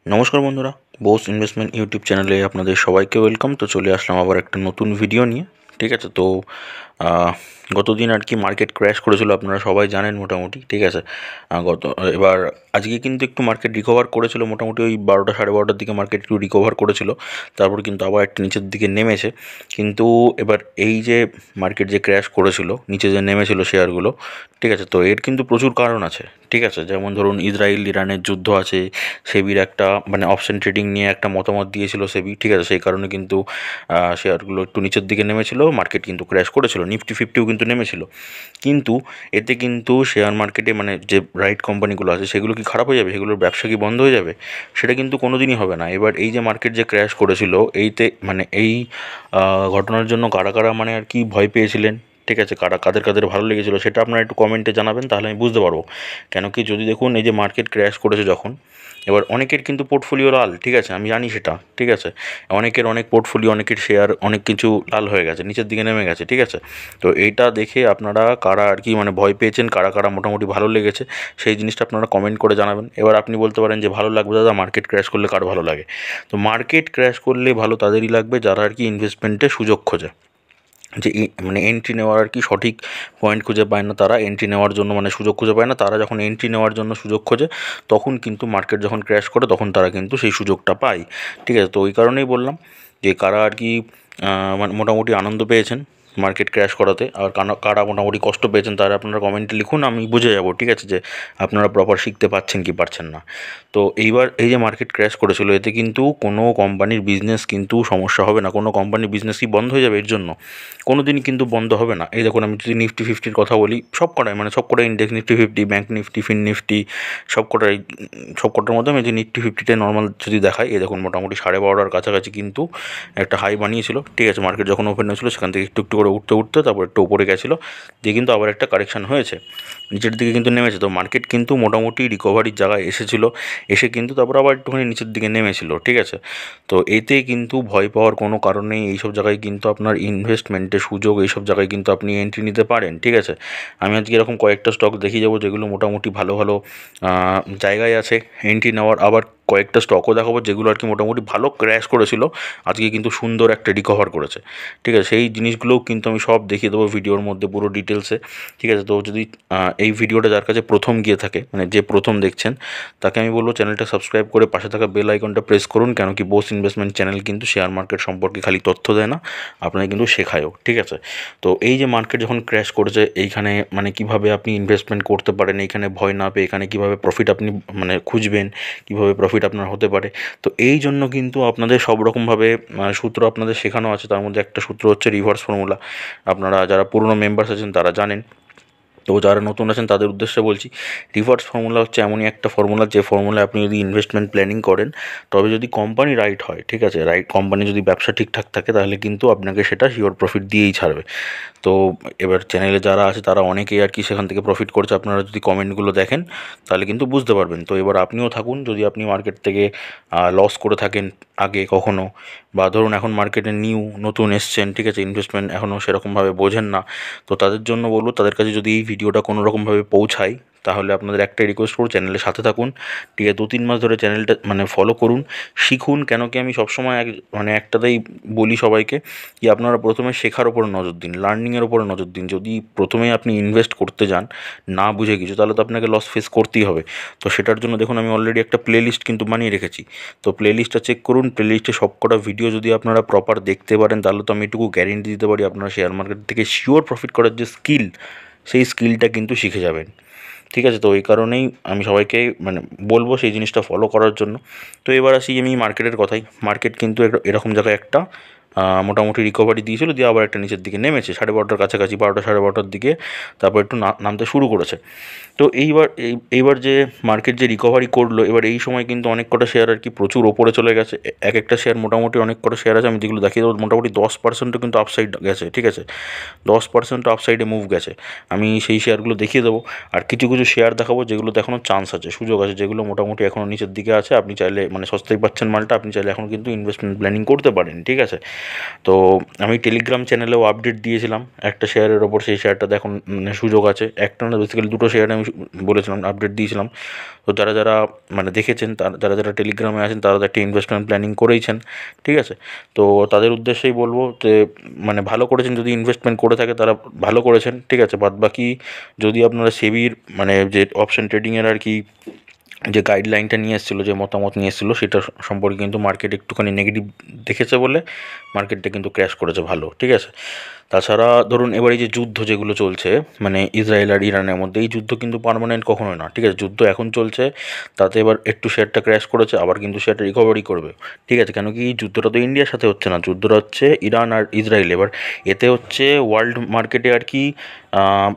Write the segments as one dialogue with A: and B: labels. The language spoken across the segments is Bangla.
A: নমস্কার বন্ধুরা, বোস ইনভেস্টমেন্ট ইউটিউব চ্যানেলে আপনাদের সবাইকে ওয়েলকাম। তো চলে আসলাম আবার একটা নতুন ভিডিও নিয়ে। ঠিক আছে, তো গতদিন আর কি মার্কেট ক্র্যাশ করেছিল, আপনারা সবাই জানেন মোটামুটি। ঠিক আছে, এবার আজকে কিন্তু একটু মার্কেট রিকভার করেছিল, মোটামুটি ওই 12টা সাড়ে 12টার দিকে মার্কেট একটু রিকভার করেছিল, তারপর কিন্তু আবার একটা নিচের দিকে নেমেছে। কিন্তু এবার এই যে মার্কেট যে ক্র্যাশ করেছিল, নিচে যে নেমেছিল শেয়ারগুলো, ঠিক আছে, তো এর কিন্তু প্রচুর কারণ আছে। ঠিক আছে, যেমন ধরুন ইসরায়েল ইরানের যুদ্ধ আছে, সেবির একটা মানে অপশন ট্রেডিং নিয়ে একটা মতামত দিয়েছিল সেবি। ঠিক আছে, সেই কারণে কিন্তু শেয়ারগুলো একটু নিচের দিকে নেমেছিল, মার্কেট কিন্তু ক্র্যাশ করেছিল, নিফটি ফিফটিও কিন্তু নেমেছিল। কিন্তু এতে কিন্তু শেয়ার মার্কেটে মানে যে রাইট কোম্পানিগুলো আছে সেগুলো কি খারাপ হয়ে যাবে, সেগুলোর ব্যবসা কি বন্ধ হয়ে যাবে? সেটা কিন্তু কোনো দিনই হবে না। এবার এই যে মার্কেট যে ক্র্যাশ করেছিল, এইতে মানে এই ঘটনার জন্য কারা কারা মানে আর কি ভয় পেয়েছিলেন, ঠিক আছে, কাদের কাদের ভালো লেগেছিলো সেটা আপনারা একটু কমেন্টে জানাবেন, তাহলে আমি বুঝতে পারবো। কেন কি, যদি দেখুন এই যে মার্কেট ক্র্যাশ করেছে যখন, এবার অনেকের কিন্তু পোর্টফোলিও লাল, ঠিক আছে, আমি জানি সেটা। ঠিক আছে, অনেকের অনেক পোর্টফোলিও, অনেকের শেয়ার অনেক কিছু লাল হয়ে গেছে, নিচের দিকে নেমে গেছে। ঠিক আছে, তো এইটা দেখে আপনারা কারা আর কি মানে ভয় পেয়েছেন, কারা কারা মোটামুটি ভালো লেগেছে, সেই জিনিসটা আপনারা কমেন্ট করে জানাবেন। এবার আপনি বলতে পারেন যে ভালো লাগবে দাদা, মার্কেট ক্র্যাশ করলে কার ভালো লাগে? তো মার্কেট ক্র্যাশ করলে ভালো তাদেরই লাগবে যারা আর কি ইনভেস্টমেন্টে সুযোগ খোঁজে, যে মানে এন্ট্রি নেওয়ার আর কি সঠিক পয়েন্ট খুঁজে পায় না, তারা এন্ট্রি নেওয়ার জন্য মানে সুযোগ খুঁজে পায় না, তারা যখন এন্ট্রি নেওয়ার জন্য সুযোগ খোঁজে তখন কিন্তু মার্কেট যখন ক্র্যাশ করে তখন তারা কিন্তু সেই সুযোগটা পায়। ঠিক আছে, তো ওই কারণেই বললাম যে কারা আর কি মানে মোটামুটি আনন্দ পেয়েছেন মার্কেট ক্র্যাশ করাতে, আর কারা মোটামুটি কষ্ট পেয়েছেন তারা আপনারা কমেন্টে লিখুন, আমি বুঝে যাব। ঠিক আছে, যে আপনারা প্রপার শিখতে পারছেন কি পারছেন না। তো এইবার এই যে মার্কেট ক্র্যাশ করেছিল, এতে কিন্তু কোনো কোম্পানির বিজনেস কিন্তু সমস্যা হবে না, কোনো কোম্পানির বিজনেস কি বন্ধ হয়ে যাবে এর জন্য? কোনো দিনই কিন্তু বন্ধ হবে না। এই দেখুন, আমি যদি নিফটি ফিফটির কথা বলি, সব কটাই index, Nifty fifty, bank Nifty, fin Nifty, সব কটার মধ্যে আমি যে নিফটি ফিফটিতে নর্মাল যদি দেখাই, এই দেখুন মোটামুটি 12:30টার কাছাকাছি কিন্তু একটা হাই বানিয়েছিল। ঠিক আছে, মার্কেট যখন ওপেন হয়েছিল সেখান থেকে একটু একটু করে উঠতে তারপর একটু উপরে গেছিলো, দিয়ে কিন্তু আবার একটা কারেকশান হয়েছে, নিচের দিকে কিন্তু নেমেছে। তো মার্কেট কিন্তু মোটামুটি রিকভারির জায়গায় এসেছিলো, এসে কিন্তু তারপর আবার একটুখানি নিচের দিকে নেমেছিল। ঠিক আছে, তো এতে কিন্তু ভয় পাওয়ার কোনো কারণ নেই। এইসব জায়গায় কিন্তু আপনার ইনভেস্টমেন্টের সুযোগ, এইসব জায়গায় কিন্তু আপনি এন্ট্রি নিতে পারেন। ঠিক আছে, আমি আজকে এরকম কয়েকটা স্টক দেখিয়ে যাবো যেগুলো মোটামুটি ভালো ভালো জায়গায় আছে এন্ট্রি নেওয়ার, আবার কয়েকটা স্টকও দেখাবো যেগুলো আর কি মোটামুটি ভালো ক্র্যাশ করেছিল, আজকে কিন্তু সুন্দর একটা রিকভার করেছে। ঠিক আছে, সেই জিনিসগুলোও কিন্তু আমি সব দেখিয়ে দেবো ভিডিওর মধ্যে পুরো ডিটেলসে। ঠিক আছে, তো যদি এই ভিডিওটা যার কাছে প্রথম গিয়ে থাকে, মানে যে প্রথম দেখছেন, তাকে আমি বলবো চ্যানেলটা সাবস্ক্রাইব করে পাশে থাকা বেল আইকনটা প্রেস করুন। কেন কি, বোস ইনভেস্টমেন্ট চ্যানেল কিন্তু শেয়ার মার্কেট সম্পর্কে খালি তথ্য দেয় না, আপনাকে কিন্তু শেখায়ও। ঠিক আছে, তো এই যে মার্কেট যখন ক্র্যাশ করেছে, এইখানে মানে কিভাবে আপনি ইনভেস্টমেন্ট করতে পারেন, এইখানে ভয় না পেয়ে এখানে কিভাবে প্রফিট আপনি মানে খুঁজবেন, কিভাবে প্রফিট আপনার হতে পারে, তো এই জন্য কিন্তু আপনাদের সব রকমভাবে সূত্র আপনাদের শেখানো আছে। তার মধ্যে একটা সূত্র হচ্ছে রিভার্স ফর্মুলা। আপনারা যারা পুরনো মেম্বার্স আছেন তারা জানেন, তো যারা নতুন আছেন তাদের উদ্দেশ্যে বলছি, রিভার্স ফর্মুলা হচ্ছে এমনই একটা ফর্মুলা, যে ফর্মুলায় আপনি যদি ইনভেস্টমেন্ট প্ল্যানিং করেন, তবে যদি কোম্পানি রাইট হয়, ঠিক আছে, রাইট কোম্পানি যদি ব্যবসা ঠিকঠাক থাকে, তাহলে কিন্তু আপনাকে সেটা শিওর প্রফিট দিয়েই ছাড়বে। তো এবার চ্যানেলে যারা আছে তারা অনেকেই আর কি সেখান থেকে প্রফিট করছে, আপনারা যদি কমেন্টগুলো দেখেন তাহলে কিন্তু বুঝতে পারবেন। তো এবার আপনিও থাকুন, যদি আপনি মার্কেট থেকে লস করে থাকেন আগে কখনো, বা ধরুন এখন মার্কেটে নতুন এসছেন, ঠিক আছে, ইনভেস্টমেন্ট এখনও সেরকমভাবে বোঝেন না, তো তাদের জন্য বলবো, তাদের কাছে যদি এই ভিডিওটা কোনো রকমভাবে পৌঁছায়, তাহলে আপনাদের একটাই রিকোয়েস্ট করব, চ্যানেলের সাথে থাকুন। ঠিক আছে, 2-3 মাস ধরে চ্যানেলটা মানে ফলো করুন, শিখুন। কেন কি, আমি সবসময় মানে একটাতেই বলি সবাইকে, কি আপনারা প্রথমে শেখার ওপর নজর দিন, লার্নিংয়ের ওপর নজর দিন। যদি প্রথমেই আপনি ইনভেস্ট করতে যান না বুঝে কিছু, তাহলে তো আপনাকে লস ফেস করতেই হবে। তো সেটার জন্য দেখুন, আমি অলরেডি একটা প্লে লিস্ট কিন্তু বানিয়ে রেখেছি, তো প্লে লিস্টটা চেক করুন। প্লে লিস্টে সবকটা ভিডিও যদি আপনারা প্রপার দেখতে পারেন, তাহলে তো আমি এটুকু গ্যারেন্টি দিতে পারি, আপনারা শেয়ার মার্কেট থেকে শিওর প্রফিট করার যে স্কিল, সেই স্কিলটা কিন্তু শিখে যাবেন। ঠিক আছে, তো এই কারণেই আমি সবাইকে মানে বলবো সেই জিনিসটা ফলো করার জন্য। তো এবার আসি আমি মার্কেটের কথাই। মার্কেট কিন্তু এরকম জায়গায় একটা মোটামুটি রিকভারি দিয়েছিল, দিয়ে আবার একটা নিচের দিকে নেমেছে 12:30টার কাছাকাছি, 12টা সাড়ে 12টার দিকে, তারপর একটু নামতে শুরু করেছে। তো এইবার যে মার্কেট যে রিকভারি করলো, এবার এই সময় কিন্তু অনেক কটা শেয়ার আর কি প্রচুর ওপরে চলে গেছে। এক একটা শেয়ার মোটামুটি অনেক কটা শেয়ার আছে, আমি যেগুলো দেখিয়ে দেবো, মোটামুটি 10%ও কিন্তু আপসাইড গেছে। ঠিক আছে, 10% আপসাইডে মুভ গেছে, আমি সেই শেয়ারগুলো দেখিয়ে দেবো। আর কিছু কিছু শেয়ার দেখাবো যেগুলো এখনও চান্স আছে, সুযোগ আছে, যেগুলো মোটামুটি এখনও নিচের দিকে আছে। আপনি চাইলে মানে সস্তায় পাচ্ছেন মালটা, আপনি চাইলে এখন কিন্তু ইনভেস্টমেন্ট প্ল্যানিং করতে পারেন। ঠিক আছে, তো আমি টেলিগ্রাম চ্যানেলেও আপডেট দিয়েছিলাম একটা শেয়ারের ওপর, সেই শেয়ারটা এখন মানে সুযোগ আছে, একটা না বেসিক্যালি দুটো শেয়ারে আমি বলেছিলাম, আপডেট দিয়েছিলাম। তো যারা যারা মানে দেখেছেন, যারা যারা টেলিগ্রামে আছেন তারা তো একটা ইনভেস্টমেন্ট প্ল্যানিং করেইছেন, ঠিক আছে। তো তাদের উদ্দেশ্যেই বলবো যে মানে ভালো করেছেন, যদি ইনভেস্টমেন্ট করে থাকে তারা ভালো করেছেন, ঠিক আছে। বাদ বাকি যদি আপনারা সেবির মানে যে অপশন ট্রেডিংয়ের আর কি যে গাইডলাইনটা নিয়ে এসেছিলো, যে মতামত নিয়ে এসেছিলো, সেটা সম্পর্কে কিন্তু মার্কেট একটুখানি নেগেটিভ দেখেছে বলে মার্কেটটা কিন্তু ক্র্যাশ করেছে ভালো, ঠিক আছে। তাছাড়া ধরুন এবার এই যে যুদ্ধ যেগুলো চলছে মানে ইসরায়েল আর ইরানের মধ্যে, এই যুদ্ধ কিন্তু পার্মানেন্ট কখনোই না, ঠিক আছে। যুদ্ধ এখন চলছে, তাতে এবার একটু শেয়ারটা ক্র্যাশ করেছে, আবার কিন্তু শেয়ারটা রিকভারি করবে, ঠিক আছে। কেন কি যুদ্ধটা তো ইন্ডিয়ার সাথে হচ্ছে না, যুদ্ধটা হচ্ছে ইরান আর ইসরায়েল। এবার এতে হচ্ছে ওয়ার্ল্ড মার্কেটে আর কি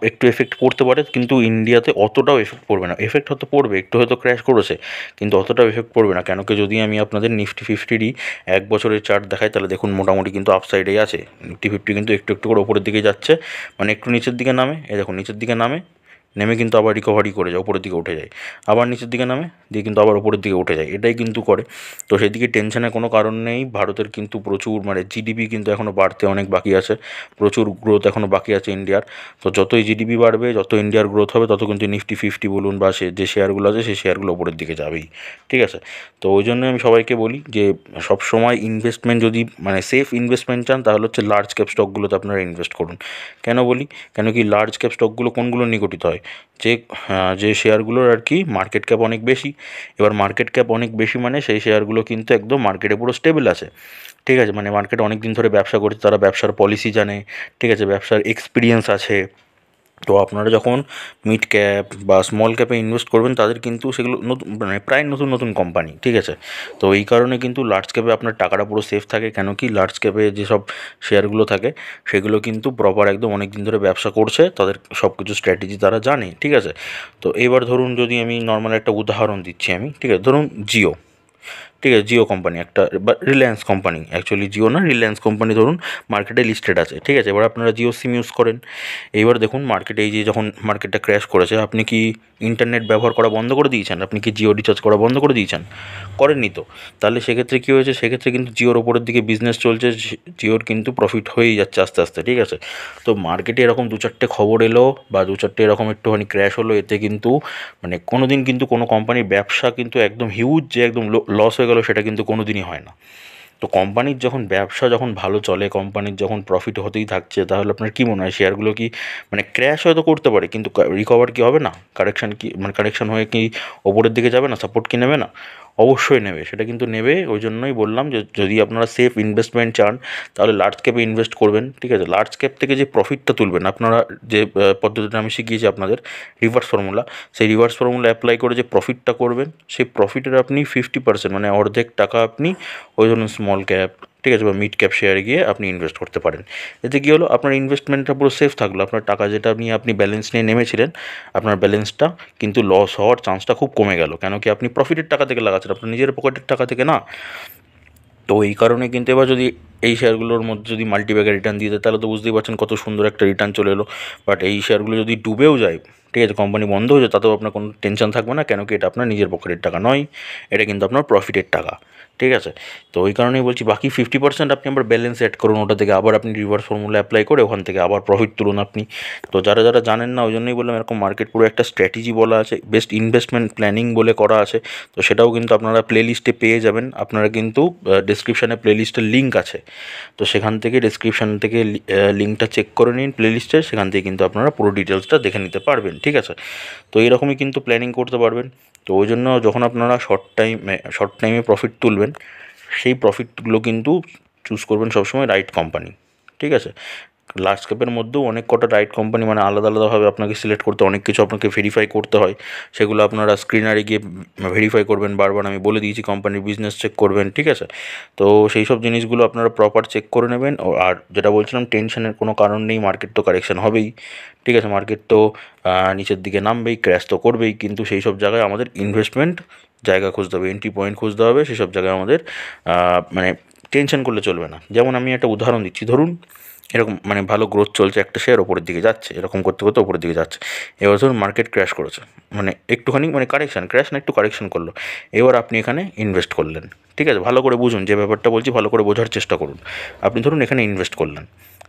A: একটু এফেক্ট পড়তে পারে, কিন্তু ইন্ডিয়াতে অতটাও এফেক্ট পড়বে না। এফেক্ট হয়তো পড়বে, একটু হয়তো ক্র্যাশ করেছে, কিন্তু অতটাও এফেক্ট পড়বে না। কেন কি যদি আমি আপনাদের নিফটি ফিফটিরই 1 বছরের চার্ট দেখাই, তাহলে দেখুন মোটামুটি কিন্তু আপসাইডেই আছে। নিফটি ফিফটি কিন্তু একটু একটু করে ওপরের দিকে যাচ্ছে, মানে একটু নিচের দিকে নামে, এই দেখুন নিচের দিকে নামে, নেমে কিন্তু আবার রিকভারি করে যায়, উপরের দিকে উঠে যায়, আবার নিচের দিকে নামে দিয়ে কিন্তু আবার উপরের দিকে উঠে যায়, এটাই কিন্তু করে। তো সেদিকে টেনশনের কোনো কারণ নেই। ভারতের কিন্তু প্রচুর মানে জিডিপি কিন্তু এখনও বাড়তে অনেক বাকি আছে, প্রচুর গ্রোথ এখনও বাকি আছে ইন্ডিয়ার। তো যতই জিডিপি বাড়বে, যত ইন্ডিয়ার গ্রোথ হবে, তত কিন্তু নিফটি ফিফটি বলুন বা সে যে শেয়ারগুলো আছে সেই শেয়ারগুলো উপরের দিকে যাবেই, ঠিক আছে। তো ওই জন্য আমি সবাইকে বলি যে সব সময় ইনভেস্টমেন্ট যদি মানে সেফ ইনভেস্টমেন্ট চান, তাহলে হচ্ছে লার্জ ক্যাপ স্টকগুলোতে আপনারা ইনভেস্ট করুন। কেন বলি, কেন কি লার্জ ক্যাপ স্টকগুলো কোনগুলো নিয়ে গঠিত হয়, যে যে শেয়ারগুলোর আর কি মার্কেট ক্যাপ অনেক বেশি। এবার মার্কেট ক্যাপ অনেক বেশি মানে সেই শেয়ারগুলো কিন্তু একদম মার্কেটে পুরো স্টেবল আছে, ঠিক আছে। মানে মার্কেটে অনেক দিন ধরে ব্যবসা করছে, তারা ব্যবসার পলিসি জানে, ঠিক আছে, ব্যবসার এক্সপিরিয়েন্স আছে। তো আপনারা যখন মিড ক্যাপ বা স্মল ক্যাপে ইনভেস্ট করবেন, তাদের কিন্তু সেগুলো নতুন মানে প্রায় নতুন নতুন কোম্পানি, ঠিক আছে। তো এই কারণে কিন্তু লার্জ ক্যাপে আপনার টাকাটা পুরো সেফ থাকে। কেন কি লার্জ ক্যাপে যেসব শেয়ারগুলো থাকে সেগুলো কিন্তু প্রপার একদম অনেক দিন ধরে ব্যবসা করছে, তাদের সব কিছু স্ট্র্যাটেজি তারা জানে, ঠিক আছে। তো এবার ধরুন যদি আমি নর্মাল একটা উদাহরণ দিচ্ছি আমি, ঠিক আছে, ধরুন জিও, ঠিক আছে, জিও কোম্পানি একটা বা রিলায়েন্স কোম্পানি, অ্যাকচুয়ালি জিও না রিলায়েন্স কোম্পানি ধরুন মার্কেটে লিস্টেড আছে, ঠিক আছে। এবার আপনারা জিও সিম ইউজ করেন, এইবার দেখুন মার্কেটে এই যে যখন মার্কেটটা ক্র্যাশ করেছে, আপনি কি ইন্টারনেট ব্যবহার করা বন্ধ করে দিয়েছেন? আপনি কি জিও রিচার্জ করা বন্ধ করে দিয়েছেন? করেননি তো। তাহলে সেক্ষেত্রে কী হয়েছে, সেক্ষেত্রে কিন্তু জিওর ওপরের দিকে বিজনেস চলছে, জিওর কিন্তু প্রফিট হয়েই যাচ্ছে আস্তে আস্তে, ঠিক আছে। তো মার্কেটে এরকম দু চারটে খবর এলো বা দু চারটে এরকম একটুখানি ক্র্যাশ হলো, এতে কিন্তু মানে কোনো দিন কিন্তু কোনো কোম্পানির ব্যবসা কিন্তু একদম হিউজ যে একদম লস হয়ে গেলো, সেটা কিন্তু কোনো দিনই হয় না। তো কোম্পানির যখন ব্যবসা যখন ভালো চলে, কোম্পানির যখন প্রফিট হতেই থাকছে, তাহলে আপনার কী মনে হয় শেয়ারগুলো কি মানে ক্র্যাশ হয়তো করতে পারে, কিন্তু রিকভার কি হবে না? কারেকশান কি মানে কারেকশান হয়ে কি ওপরের দিকে যাবে না? সাপোর্ট কি নেবে না? অবশ্যই নেবে, সেটা কিন্তু নেবে। ওই জন্যই বললাম যে যদি আপনারা সেফ ইনভেস্টমেন্ট চান, তাহলে লার্জ ক্যাপে ইনভেস্ট করবেন, ঠিক আছে। লার্জ ক্যাপ থেকে যে প্রফিটটা তুলবেন, আপনারা যে পদ্ধতিটা আমি শিখিয়েছি আপনাদের রিভার্স ফর্মুলা, সেই রিভার্স ফর্মুলা অ্যাপ্লাই করে যে প্রফিটটা করবেন, সেই প্রফিটের আপনি 50% মানে অর্ধেক টাকা আপনি ওই ধরুন স্মল ক্যাপ, ঠিক আছে, বা মিড ক্যাপ শেয়ারে গিয়ে আপনি ইনভেস্ট করতে পারেন। এতে কী হলো, আপনার ইনভেস্টমেন্টটা পুরো সেফ থাকলো। আপনার টাকা যেটা নিয়ে আপনি ব্যালেন্স নিয়ে নেমেছিলেন, আপনার ব্যালেন্সটা কিন্তু লস হওয়ার চান্সটা খুব কমে গেল। কেন কি আপনি প্রফিটের টাকা থেকে লাগাচ্ছেন, আপনার নিজের পকেটের টাকা থেকে না। তো এই কারণে কিন্তু এবার যদি এই শেয়ারগুলোর মধ্যে যদি মাল্টিব্যাগের রিটার্ন দিয়ে দেয়, তাহলে তো বুঝতেই পারছেন কত সুন্দর একটা রিটার্ন চলে এলো। বাট এই শেয়ারগুলো যদি ডুবেও যায়, ঠিক আছে, কোম্পানি বন্ধ হয়ে যায়, তাতেও আপনার কোনো টেনশন থাকবে না। কেন কি এটা আপনার নিজের পকেটের টাকা নয়, এটা কিন্তু আপনার প্রফিটের টাকা, ঠিক আছে। তো ওই কারণেই বলছি বাকি 50% আপনি আবার ব্যালেন্স অ্যাড করুন, ওটা থেকে আবার আপনি রিভার্স ফর্মুলা অ্যাপ্লাই করে ওখান থেকে আবার প্রফিট তুলুন আপনি। তো যারা যারা জানেন না, ওই জন্যই বললাম এরকম মার্কেট পুরো একটা স্ট্র্যাটেজি বলা আছে, বেস্ট ইনভেস্টমেন্ট প্ল্যানিং বলে করা আছে। তো সেটাও কিন্তু আপনারা প্লে লিস্টে পেয়ে যাবেন। আপনারা কিন্তু ডিসক্রিপশানে প্লে লিস্টের লিঙ্ক আছে, তো সেখান থেকে ডিসক্রিপশান থেকে লিঙ্কটা চেক করে নিন প্লে লিস্টে, সেখান থেকে কিন্তু আপনারা পুরো ডিটেলসটা দেখে নিতে পারবেন, ঠিক আছে। তো এইরকমই কিন্তু প্ল্যানিং করতে পারবেন। তো ওই জন্য যখন আপনারা শর্ট টাইমে প্রফিট তুলবেন, সেই প্রফিটগুলো কিন্তু চুজ করবেন সবসময় রাইট কোম্পানি, ঠিক আছে। লার্জ ক্যাপের মধ্যেও অনেক কটা রাইট কোম্পানি মানে আলাদা আলাদাভাবে আপনাকে সিলেক্ট করতে, অনেক কিছু আপনাকে ভেরিফাই করতে হয়, সেগুলো আপনারা স্ক্রিনারে গিয়ে ভেরিফাই করবেন বারবার। আমি বলে দিয়েছি কোম্পানির বিজনেস চেক করবেন, ঠিক আছে। তো সেই সব জিনিসগুলো আপনারা প্রপার চেক করে নেবেন। আর যেটা বলছিলাম, টেনশনের কোনো কারণ নেই, মার্কেট তো কারেকশান হবেই, ঠিক আছে। মার্কেট তো নিচের দিকে নামবেই, ক্র্যাশ তো করবেই, কিন্তু সেই সব জায়গায় আমাদের ইনভেস্টমেন্ট জায়গা খুঁজতে হবে, এন্ট্রি পয়েন্ট খুঁজতে হবে, সেসব জায়গায় আমাদের মানে টেনশন করলে চলবে না। যেমন আমি একটা উদাহরণ দিচ্ছি, ধরুন এরকম মানে ভালো গ্রোথ চলছে, একটা শেয়ার ওপরের দিকে যাচ্ছে, এরকম করতে করতে ওপরের দিকে যাচ্ছে। এবার ধরুন মার্কেট ক্র্যাশ করেছে, মানে একটুখানি মানে কারেকশান, ক্র্যাশ না একটু কারেকশান করলো, এবার আপনি এখানে ইনভেস্ট করলেন, ঠিক আছে, ভালো করে বুঝুন, যে ব্যাপারটা বলছি ভালো করে বোঝার চেষ্টা করুন। আপনি ধরুন এখানে ইনভেস্ট করলেন,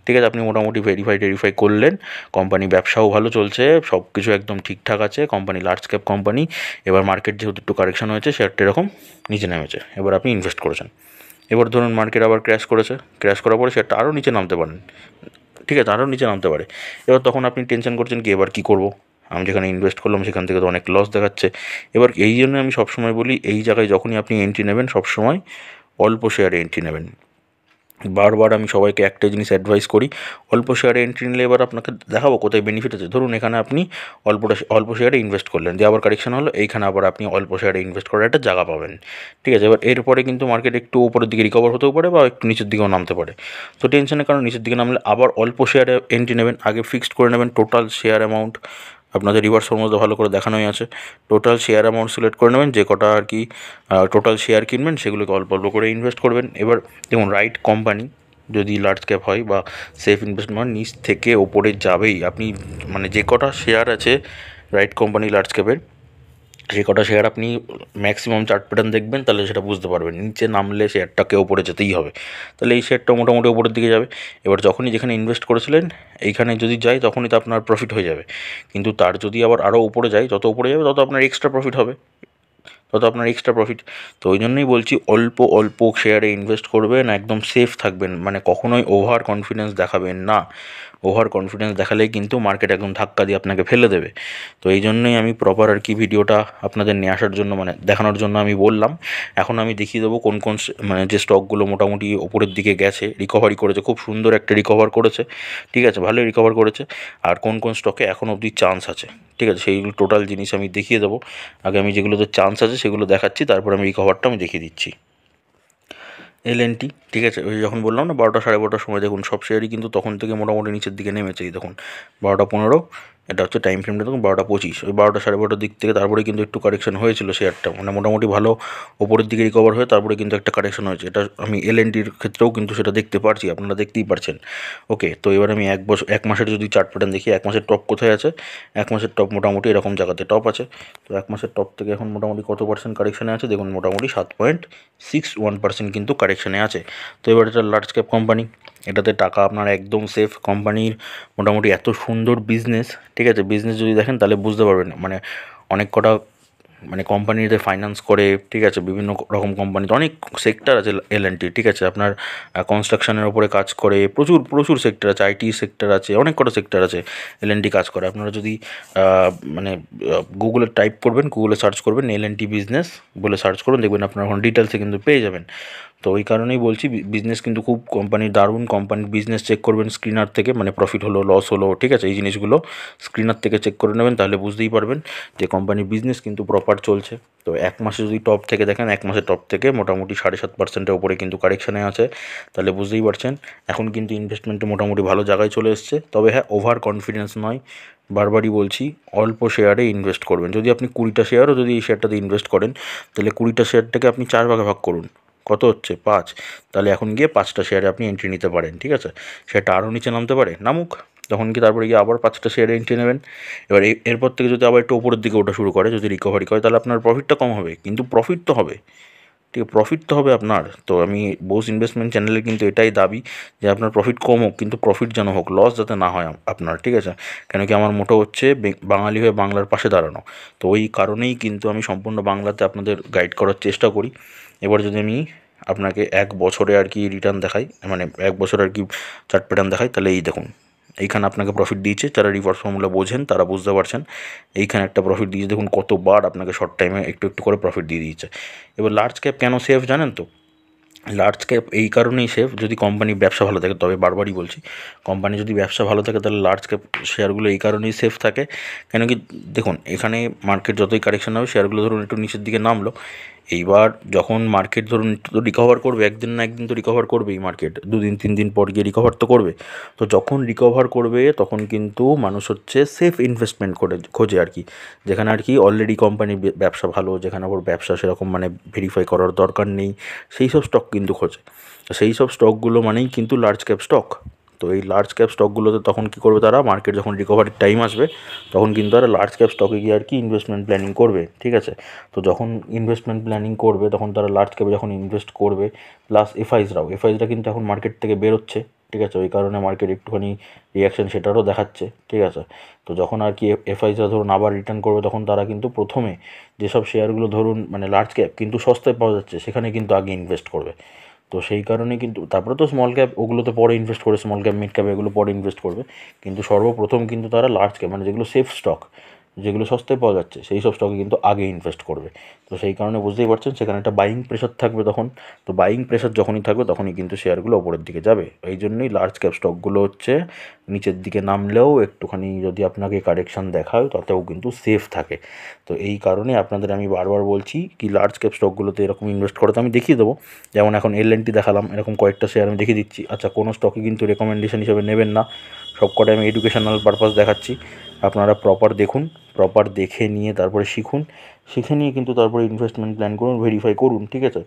A: ঠিক আছে, আপনি মোটামুটি ভেরিফাই করলেন, কোম্পানি ব্যবসাও ভালো চলছে, সব কিছু একদম ঠিকঠাক আছে, কোম্পানি লার্জ ক্যাপ কোম্পানি। এবার মার্কেট যেহেতু একটু কারেকশন হয়েছে, শেয়ারটা এরকম নিচে নেমেছে, এবার আপনি ইনভেস্ট করেছেন। এবার ধরুন মার্কেট আবার ক্র্যাশ করেছে, ক্র্যাশ করার পরে শেয়ারটা আরও নিচে নামতে পারেন, ঠিক আছে, আরও নিচে নামতে পারে। এবার তখন আপনি টেনশন করছেন কি এবার কী করবো, আমি যেখানে ইনভেস্ট করলাম সেখান থেকে তো অনেক লস দেখাচ্ছে। এবার এই জন্য আমি সবসময় বলি, এই জায়গায় যখনই আপনি এন্ট্রি নেবেন সবসময় অল্প শেয়ারে এন্ট্রি নেবেন। বারবার আমি সবাইকে একটা জিনিস অ্যাডভাইস করি, অল্প শেয়ারে এন্ট্রি নিলে এবার আপনাকে দেখাবো কোথায় বেনিফিট আছে। ধরুন এখানে আপনি অল্প শেয়ারে ইনভেস্ট করলেন, দিয়ে আবার কারেকশন হলো, এইখানে আবার আপনি অল্প শেয়ারে ইনভেস্ট করার একটা জায়গা পাবেন, ঠিক আছে। এবার এরপরে কিন্তু মার্কেট একটু উপরের দিকে রিকভার হতেও পারে বা একটু নিচের দিকেও নামতে পারে। তো টেনশনের কারণ নিচের দিকে নামলে আবার অল্প শেয়ারে এন্ট্রি নেবেন, আগে ফিক্সড করে নেবেন টোটাল শেয়ার অ্যামাউন্ট। আপনাদের রিভার্স ফর্মুলা ভালো করে দেখানোই আছে। টোটাল শেয়ার অ্যামাউন্ট সিলেক্ট করে নেবেন, যে কটা আর কি টোটাল শেয়ার কিনবেন সেগুলোকে অল্প অল্প করে ইনভেস্ট করবেন। এবার দেখুন রাইট কোম্পানি যদি লার্জ ক্যাপ হয় বা সেফ ইনভেস্টমেন্ট, নিচ থেকে ওপরে যাবেই। আপনি মানে যে কটা শেয়ার আছে রাইট কোম্পানি লার্জ ক্যাপের, যে কটা শেয়ার আপনি ম্যাক্সিমাম চার্ট প্যাটার্ন দেখবেন, তাহলে সেটা বুঝতে পারবেন নিচে নামলে শেয়ারটাকে ওপরে যেতেই হবে, তাহলে এই শেয়ারটা মোটামুটি ওপরের দিকে যাবে। এবার যখনই যেখানে ইনভেস্ট করেছিলেন এইখানে যদি যায় তখনই তো আপনার প্রফিট হয়ে যাবে, কিন্তু তার যদি আবার আরও উপরে যায়, যত উপরে যাবে তত আপনার এক্সট্রা প্রফিট হবে, তো ওই জন্যই বলছি অল্প অল্প শেয়ারে ইনভেস্ট করবেন, একদম সেফ থাকবেন, মানে কখনোই ওভার কনফিডেন্স দেখাবেন না। ওভার কনফিডেন্স দেখালেই কিন্তু মার্কেট একদম ধাক্কা দিয়ে আপনাকে ফেলে দেবে। তো এই জন্যই আমি প্রপার আর কি ভিডিওটা আপনাদের নিয়ে আসার জন্য, মানে দেখানোর জন্য আমি বললাম। এখন আমি দেখিয়ে দেবো কোন কোন মানে যে স্টকগুলো মোটামুটি ওপরের দিকে গেছে, রিকভারি করেছে, খুব সুন্দর একটা রিকভার করেছে, ঠিক আছে, ভালোই রিকভার করেছে, আর কোন কোন স্টকে এখন অবধি চান্স আছে, ঠিক আছে, সেইগুলো টোটাল জিনিস আমি দেখিয়ে দেবো। আগে আমি যেগুলোতে চান্স আছে সেগুলো দেখাচ্ছি, তারপর আমি রিকভারটা আমি দেখিয়ে দিচ্ছি। এলএনটি, ঠিক আছে, ওই যখন বললাম না 12টা 12:30টার সময়, দেখুন সব শেয়ারই কিন্তু তখন থেকে মোটামুটি নিচের দিকে নেমেছে। এই দেখুন 12টা 15, এটা হচ্ছে টাইম ফ্রেমটা, দেখুন 12টা 25, ওই 12টা 12:30টার দিক থেকে তারপরে কিন্তু একটু কারেকশন হয়েছিল শেয়ারটা, মানে মোটামুটি ভালো ওপরের দিকে রিকভার হয়ে তারপরে কিন্তু একটা কারেকশন হয়েছে। এটা আমি এলএনটির ক্ষেত্রেও কিন্তু সেটা দেখতে পারছি, আপনারা দেখতেই পারছেন। ওকে, তো এবার আমি 1 মাসের যদি চার্ট প্যাটার্ন দেখি, 1 মাসের টপ কোথায় আছে, 1 মাসের টপ মোটামুটি এরকম জায়গাতে টপ আছে। তো 1 মাসের টপ থেকে এখন মোটামুটি কত পার্সেন্ট কারেকশানে আছে দেখুন, মোটামুটি 7.61% কিন্তু কারেকশানে আছে। তো এবার এটা লার্জ ক্যাপ কোম্পানি, এটাতে টাকা আপনার একদম সেফ। কোম্পানির মোটামুটি এত সুন্দর বিজনেস, ঠিক আছে, বিজনেস যদি দেখেন তাহলে বুঝতে পারবেন, মানে অনেক কটা মানে কোম্পানিতে ফাইন্যান্স করে, ঠিক আছে, বিভিন্ন রকম কোম্পানিতে অনেক সেক্টর আছে এলএনটি, ঠিক আছে, আপনার কনস্ট্রাকশনের ওপরে কাজ করে, প্রচুর প্রচুর সেক্টর আছে, আইটি সেক্টর আছে, অনেক কটা সেক্টর আছে এলএনটি কাজ করে। আপনারা যদি মানে গুগলে টাইপ করবেন, গুগলে সার্চ করবেন এলএনটি বিজনেস বলে সার্চ করুন, দেখবেন আপনার এখন ডিটেলসে কিন্তু পেয়ে যাবেন। তো ওই কারণেই বলছি বিজনেস কিন্তু খুব কোম্পানির দারুণ, কোম্পানির বিজনেস চেক করবেন স্ক্রিনার থেকে, মানে প্রফিট হলো লস হলো, ঠিক আছে, এই জিনিসগুলো স্ক্রিনার থেকে চেক করে নেবেন, তাহলে বুঝতেই পারবেন যে কোম্পানির বিজনেস কিন্তু প্রপার চলছে। তো 1 মাসে যদি টপ থেকে দেখেন, 1 মাসের টপ থেকে মোটামুটি 7.5%-এর উপরে কিন্তু কারেকশানে আছে, তাহলে বুঝতেই পারছেন এখন কিন্তু ইনভেস্টমেন্টে মোটামুটি ভালো জায়গায় চলে এসছে। তবে হ্যাঁ, ওভার কনফিডেন্স নয়, বারবারই বলছি অল্প শেয়ারে ইনভেস্ট করবেন। যদি আপনি 20টা শেয়ারও যদি এই শেয়ারটাতে ইনভেস্ট করেন, তাহলে 20টা শেয়ারটাকে আপনি 4 ভাগে ভাগ করুন, কত হচ্ছে 5, তাহলে এখন গিয়ে 5টা শেয়ারে আপনি এন্ট্রি নিতে পারেন, ঠিক আছে। সেটা আরও নিচে নামতে পারে, নামুক, তখন কি তারপরে গিয়ে আবার 5টা শেয়ারে এন্ট্রি নেবেন। এবার এরপর থেকে যদি আবার একটু উপরের দিকে ওঠা শুরু করে, যদি রিকভারি করে, তাহলে আপনার প্রফিটটা কম হবে, কিন্তু প্রফিট তো হবে, ঠিক আছে, প্রফিট তো হবে আপনার। তো আমি বোস ইনভেস্টমেন্ট চ্যানেলে কিন্তু এটাই দাবি যে আপনার প্রফিট কম হোক, কিন্তু প্রফিট যেন হোক, লস যাতে না হয় আপনার, ঠিক আছে। কেন কি আমার মোটো হচ্ছে বাঙালি হয়ে বাংলার পাশে দাঁড়ানো। তো ওই কারণেই কিন্তু আমি সম্পূর্ণ বাংলাতে আপনাদের গাইড করার চেষ্টা করি। এবার যদি আমি আপনাকে 1 বছরে আর কি রিটার্ন দেখাই, মানে 1 বছর আর কি চার্ট প্যাটার্ন দেখাই, তাহলে এই দেখুন এইখানে আপনাকে প্রফিট দিয়েছে, যারা রিভার্স ফর্মুলা বোঝেন তারা বুঝতে পারছেন। এইখানে একটা প্রফিট দিয়েছে, দেখুন কতবার আপনাকে শর্ট টাইমে একটু একটু করে প্রফিট দিয়ে দিয়েছে। এবার লার্জ ক্যাপ কেন সেফ জানেন তো, লার্জ ক্যাপ এই কারণেই সেফ, যদি কোম্পানির ব্যবসা ভালো থাকে, তবে বারবারই বলছি কোম্পানি যদি ব্যবসা ভালো থাকে তাহলে লার্জ ক্যাপ শেয়ারগুলো এই কারণেই সেফ থাকে। কেন কি দেখুন এখানে মার্কেট যতই কারেকশন হবে, শেয়ারগুলো ধরুন একটু নিচের দিকে নামলো, এইবার যখন মার্কেট ধরুন একটু তো রিকভার করবে, একদিন না একদিন তো রিকভার করবেই মার্কেট, 2 দিন 3 দিন পর গিয়ে রিকভার তো করবে। তো যখন রিকভার করবে তখন কিন্তু মানুষ হচ্ছে সেফ ইনভেস্টমেন্ট খোঁজে আর কি, যেখানে আর কি অলরেডি কোম্পানির ব্যবসা ভালো, যেখানে আবার ব্যবসা সেরকম মানে ভেরিফাই করার দরকার নেই, সেই সব স্টক কিন্তু খোঁজে। তো সেই সব স্টকগুলো মানেই কিন্তু লার্জ ক্যাপ স্টক। তো এই লার্জ ক্যাপ স্টকগুলোতে তখন কী করবে তারা, মার্কেট যখন রিকভারির টাইম আসবে তখন কিন্তু তারা লার্জ ক্যাপ স্টকে গিয়ে আর কি ইনভেস্টমেন্ট প্ল্যানিং করবে, ঠিক আছে। তো যখন ইনভেস্টমেন্ট প্ল্যানিং করবে তখন তারা লার্জ ক্যাপে যখন ইনভেস্ট করবে, প্লাস এফআইসরা কিন্তু এখন মার্কেট থেকে বেরোচ্ছে, ঠিক আছে। ওই কারণে মার্কেট একটুখানি রিয়াকশান সেটারও দেখাচ্ছে, ঠিক আছে। তো যখন আর কি এফআইসরা ধরুন আবার রিটার্ন করবে তখন তারা কিন্তু প্রথমে যেসব শেয়ারগুলো ধরুন মানে লার্জ ক্যাপ কিন্তু সস্তায় পাওয়া যাচ্ছে সেখানে কিন্তু আগে ইনভেস্ট করবে। তো সেই কারণে কিন্তু তারপরে তো স্মল ক্যাপ ওগুলোতে পরে ইনভেস্ট করে, স্মল ক্যাপ মিড ক্যাপ এগুলো পরে ইনভেস্ট করবে, কিন্তু সর্বপ্রথম কিন্তু তারা লার্জ ক্যাপ মানে যেগুলো সেফ স্টক, যেগুলো সস্তায় পাওয়া যাচ্ছে সেই সব স্টকে কিন্তু আগে ইনভেস্ট করবে। তো সেই কারণে বুঝতেই পারছেন সেখানে একটা বাইং প্রেশার থাকবে তখন। তো বাইং প্রেশার যখনই থাকবে তখনই কিন্তু শেয়ারগুলো ওপরের দিকে যাবে। এই জন্যই লার্জ ক্যাপ স্টকগুলো হচ্ছে নিচের দিকে নামলেও একটুখানি যদি আপনাকে কারেকশান দেখায় তাতেও কিন্তু সেফ থাকে। তো এই কারণে আপনাদের আমি বারবার বলছি কি লার্জ ক্যাপ স্টকগুলোতে এরকম ইনভেস্ট করা। তো আমি দেখিয়ে দেবো, যেমন এখন L&T দেখালাম, এরকম কয়েকটা শেয়ার আমি দেখিয়ে দিচ্ছি। আচ্ছা, কোনো স্টকে কিন্তু রেকমেন্ডেশন হিসেবে নেবেন না, সবকটাই আমি এডুকেশনাল পারপাস দেখাচ্ছি। আপনারা প্রপার দেখুন, প্রপার দেখে নিয়ে তারপরে শিখুন, শিখে নিয়ে কিন্তু তারপরে ইনভেস্টমেন্ট প্ল্যান করুন, ভেরিফাই করুন, ঠিক আছে।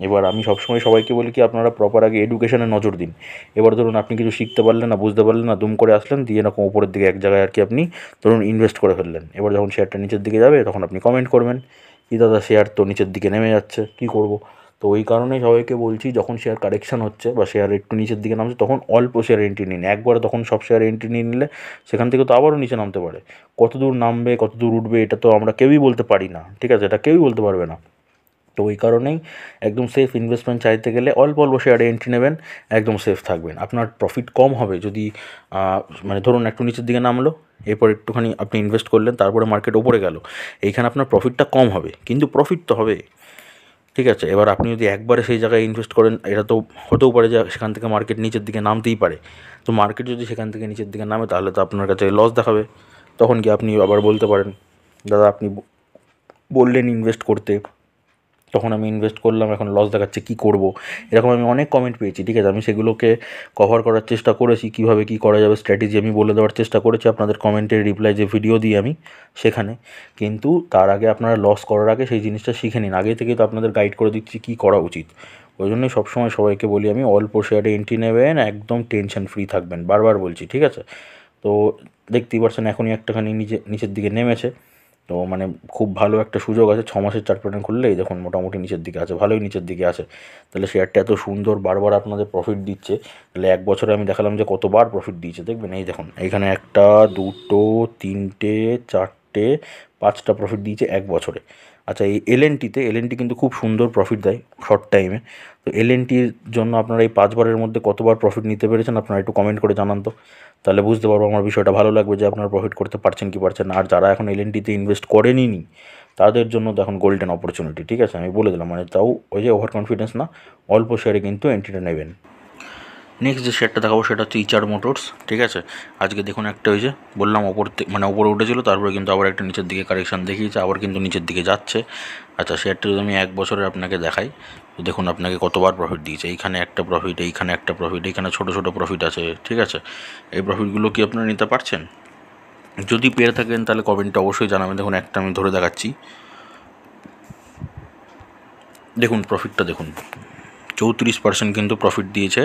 A: এবার আমি সবসময় সবাইকে বলি কি আপনারা প্রপার আগে এডুকেশনে নজর দিন। এবার ধরুন আপনি কিছু শিখতে পারলেন না, বুঝতে পারলেন না, দুম করে আসলেন, দিয়ে এরকম উপরের দিকে এক জায়গায় আর কি আপনি ধরুন ইনভেস্ট করে ফেললেন। এবার যখন শেয়ারটা নিচের দিকে যাবে তখন আপনি কমেন্ট করবেন কি দাদা শেয়ার তো নিচের দিকে নেমে যাচ্ছে, কী করব। তো ওই কারণেই সবাইকে বলছি যখন শেয়ার কারেকশান হচ্ছে বা শেয়ার একটু নিচের দিকে নামছে তখন অল্প শেয়ার এন্ট্রি নিন। একবারে তখন সব শেয়ার এন্ট্রি নিয়ে নিলে সেখান থেকে তো আবারও নিচে নামতে পারে। কত দূর নামবে কত দূর উঠবে এটা তো আমরা কেউই বলতে পারি না, ঠিক আছে, এটা কেউই বলতে পারবে না। তো ওই কারণেই একদম সেফ ইনভেস্টমেন্ট চাইতে গেলে অল্প অল্প শেয়ারে এন্ট্রি নেবেন, একদম সেফ থাকবেন। আপনার প্রফিট কম হবে যদি মানে ধরুন একটু নিচের দিকে নামলো, এরপর একটুখানি আপনি ইনভেস্ট করলেন, তারপরে মার্কেট ওপরে গেল, এইখানে আপনার প্রফিটটা কম হবে কিন্তু প্রফিট তো হবে, ঠিক আছে। এবার আপনি যদি একবারে সেই জায়গায় ইনভেস্ট করেন, এটা তো হতেও পারে যে সেখান থেকে মার্কেট নিচের দিকে নামতেই পারে। তো মার্কেট যদি সেখান থেকে নিচের দিকে নামে তাহলে তো আপনার কাছে লস দেখাবে। তখন কি আপনি আবার বলতে পারেন দাদা আপনি বললেন ইনভেস্ট করতে, তখন আমি ইনভেস্ট করলাম এখন লস দেখাচ্ছে কী করব। এরকম আমি অনেক কমেন্ট পেয়েছি, ঠিক আছে। আমি সেগুলোকে কভার করার চেষ্টা করেছি, কীভাবে কী করা যাবে স্ট্র্যাটেজি আমি বলে দেওয়ার চেষ্টা করেছি আপনাদের কমেন্টের রিপ্লাই যে ভিডিও দিই আমি সেখানে। কিন্তু তার আগে আপনারা লস করার আগে সেই জিনিসটা শিখে নিন, আগে থেকেই তো আপনাদের গাইড করে দিচ্ছি কী করা উচিত। ওই জন্যই সবসময় সবাইকে বলি আমি অল্প শেয়ারে এন্ট্রি নেবেন, একদম টেনশন ফ্রি থাকবেন, বারবার বলছি, ঠিক আছে। তো দেখতেই পারছেন এখনই একটাখানি নিচের দিকে নেমেছে। তো মানে খুব ভালো একটা সুযোগ আছে, 6 মাসের চার্ট প্যাটার্ন খুললেই দেখুন মোটামুটি নিচের দিকে আছে, ভালোই নিচের দিকে আছে। তাহলে শেয়ারটা এত সুন্দর বারবার আপনাদের প্রফিট দিচ্ছে, তাহলে এক বছরে আমি দেখালাম যে কতবার প্রফিট দিয়েছে দেখবেন। এই দেখুন এইখানে 1 2 3 4 5টা প্রফিট দিয়েছে এক বছরে। আচ্ছা, এই L&T কিন্তু খুব সুন্দর প্রফিট দেয় শর্ট টাইমে। তো L&Tর জন্য আপনারা এই 5বারের মধ্যে কতবার প্রফিট নিতে পেরেছেন আপনারা একটু কমেন্ট করে জানান তো, তাহলে বুঝতে পারবো আমার বিষয়টা ভালো লাগবে যে আপনারা প্রফিট করতে পারছেন কি পারছেন না। আর যারা এখন L&Tতে ইনভেস্ট করেনি তাদের জন্য তো এখন গোল্ডেন অপরচুনিটি, ঠিক আছে, আমি বলে দিলাম। মানে তাও ওই যে ওভার কনফিডেন্স না, অল্প শেয়ারে কিন্তু এন্ট্রিটা নেবেন। নেক্সট যে শেয়ারটা দেখাবো সেটা হচ্ছে ইচার মোটরস, ঠিক আছে। আজকে দেখুন একটা ওই যে বললাম মানে ওপরে উঠেছিল, তারপরে কিন্তু আবার একটা নিচের দিকে কারেকশান দেখিয়েছে, আবার কিন্তু নিচের দিকে যাচ্ছে। আচ্ছা, শেয়ারটা যদি আমি এক বছরের আপনাকে দেখাই তো দেখুন আপনাকে কতবার প্রফিট দিয়েছে। এইখানে একটা প্রফিট, এইখানে একটা প্রফিট, এইখানে ছোটো ছোটো প্রফিট আছে, ঠিক আছে। এই প্রফিটগুলো কি আপনারা নিতে পারছেন? যদি পেরে থাকেন তাহলে কমেন্টটা অবশ্যই জানাবেন। দেখুন একটা আমি ধরে দেখাচ্ছি, দেখুন প্রফিটটা দেখুন 34% কিন্তু প্রফিট দিয়েছে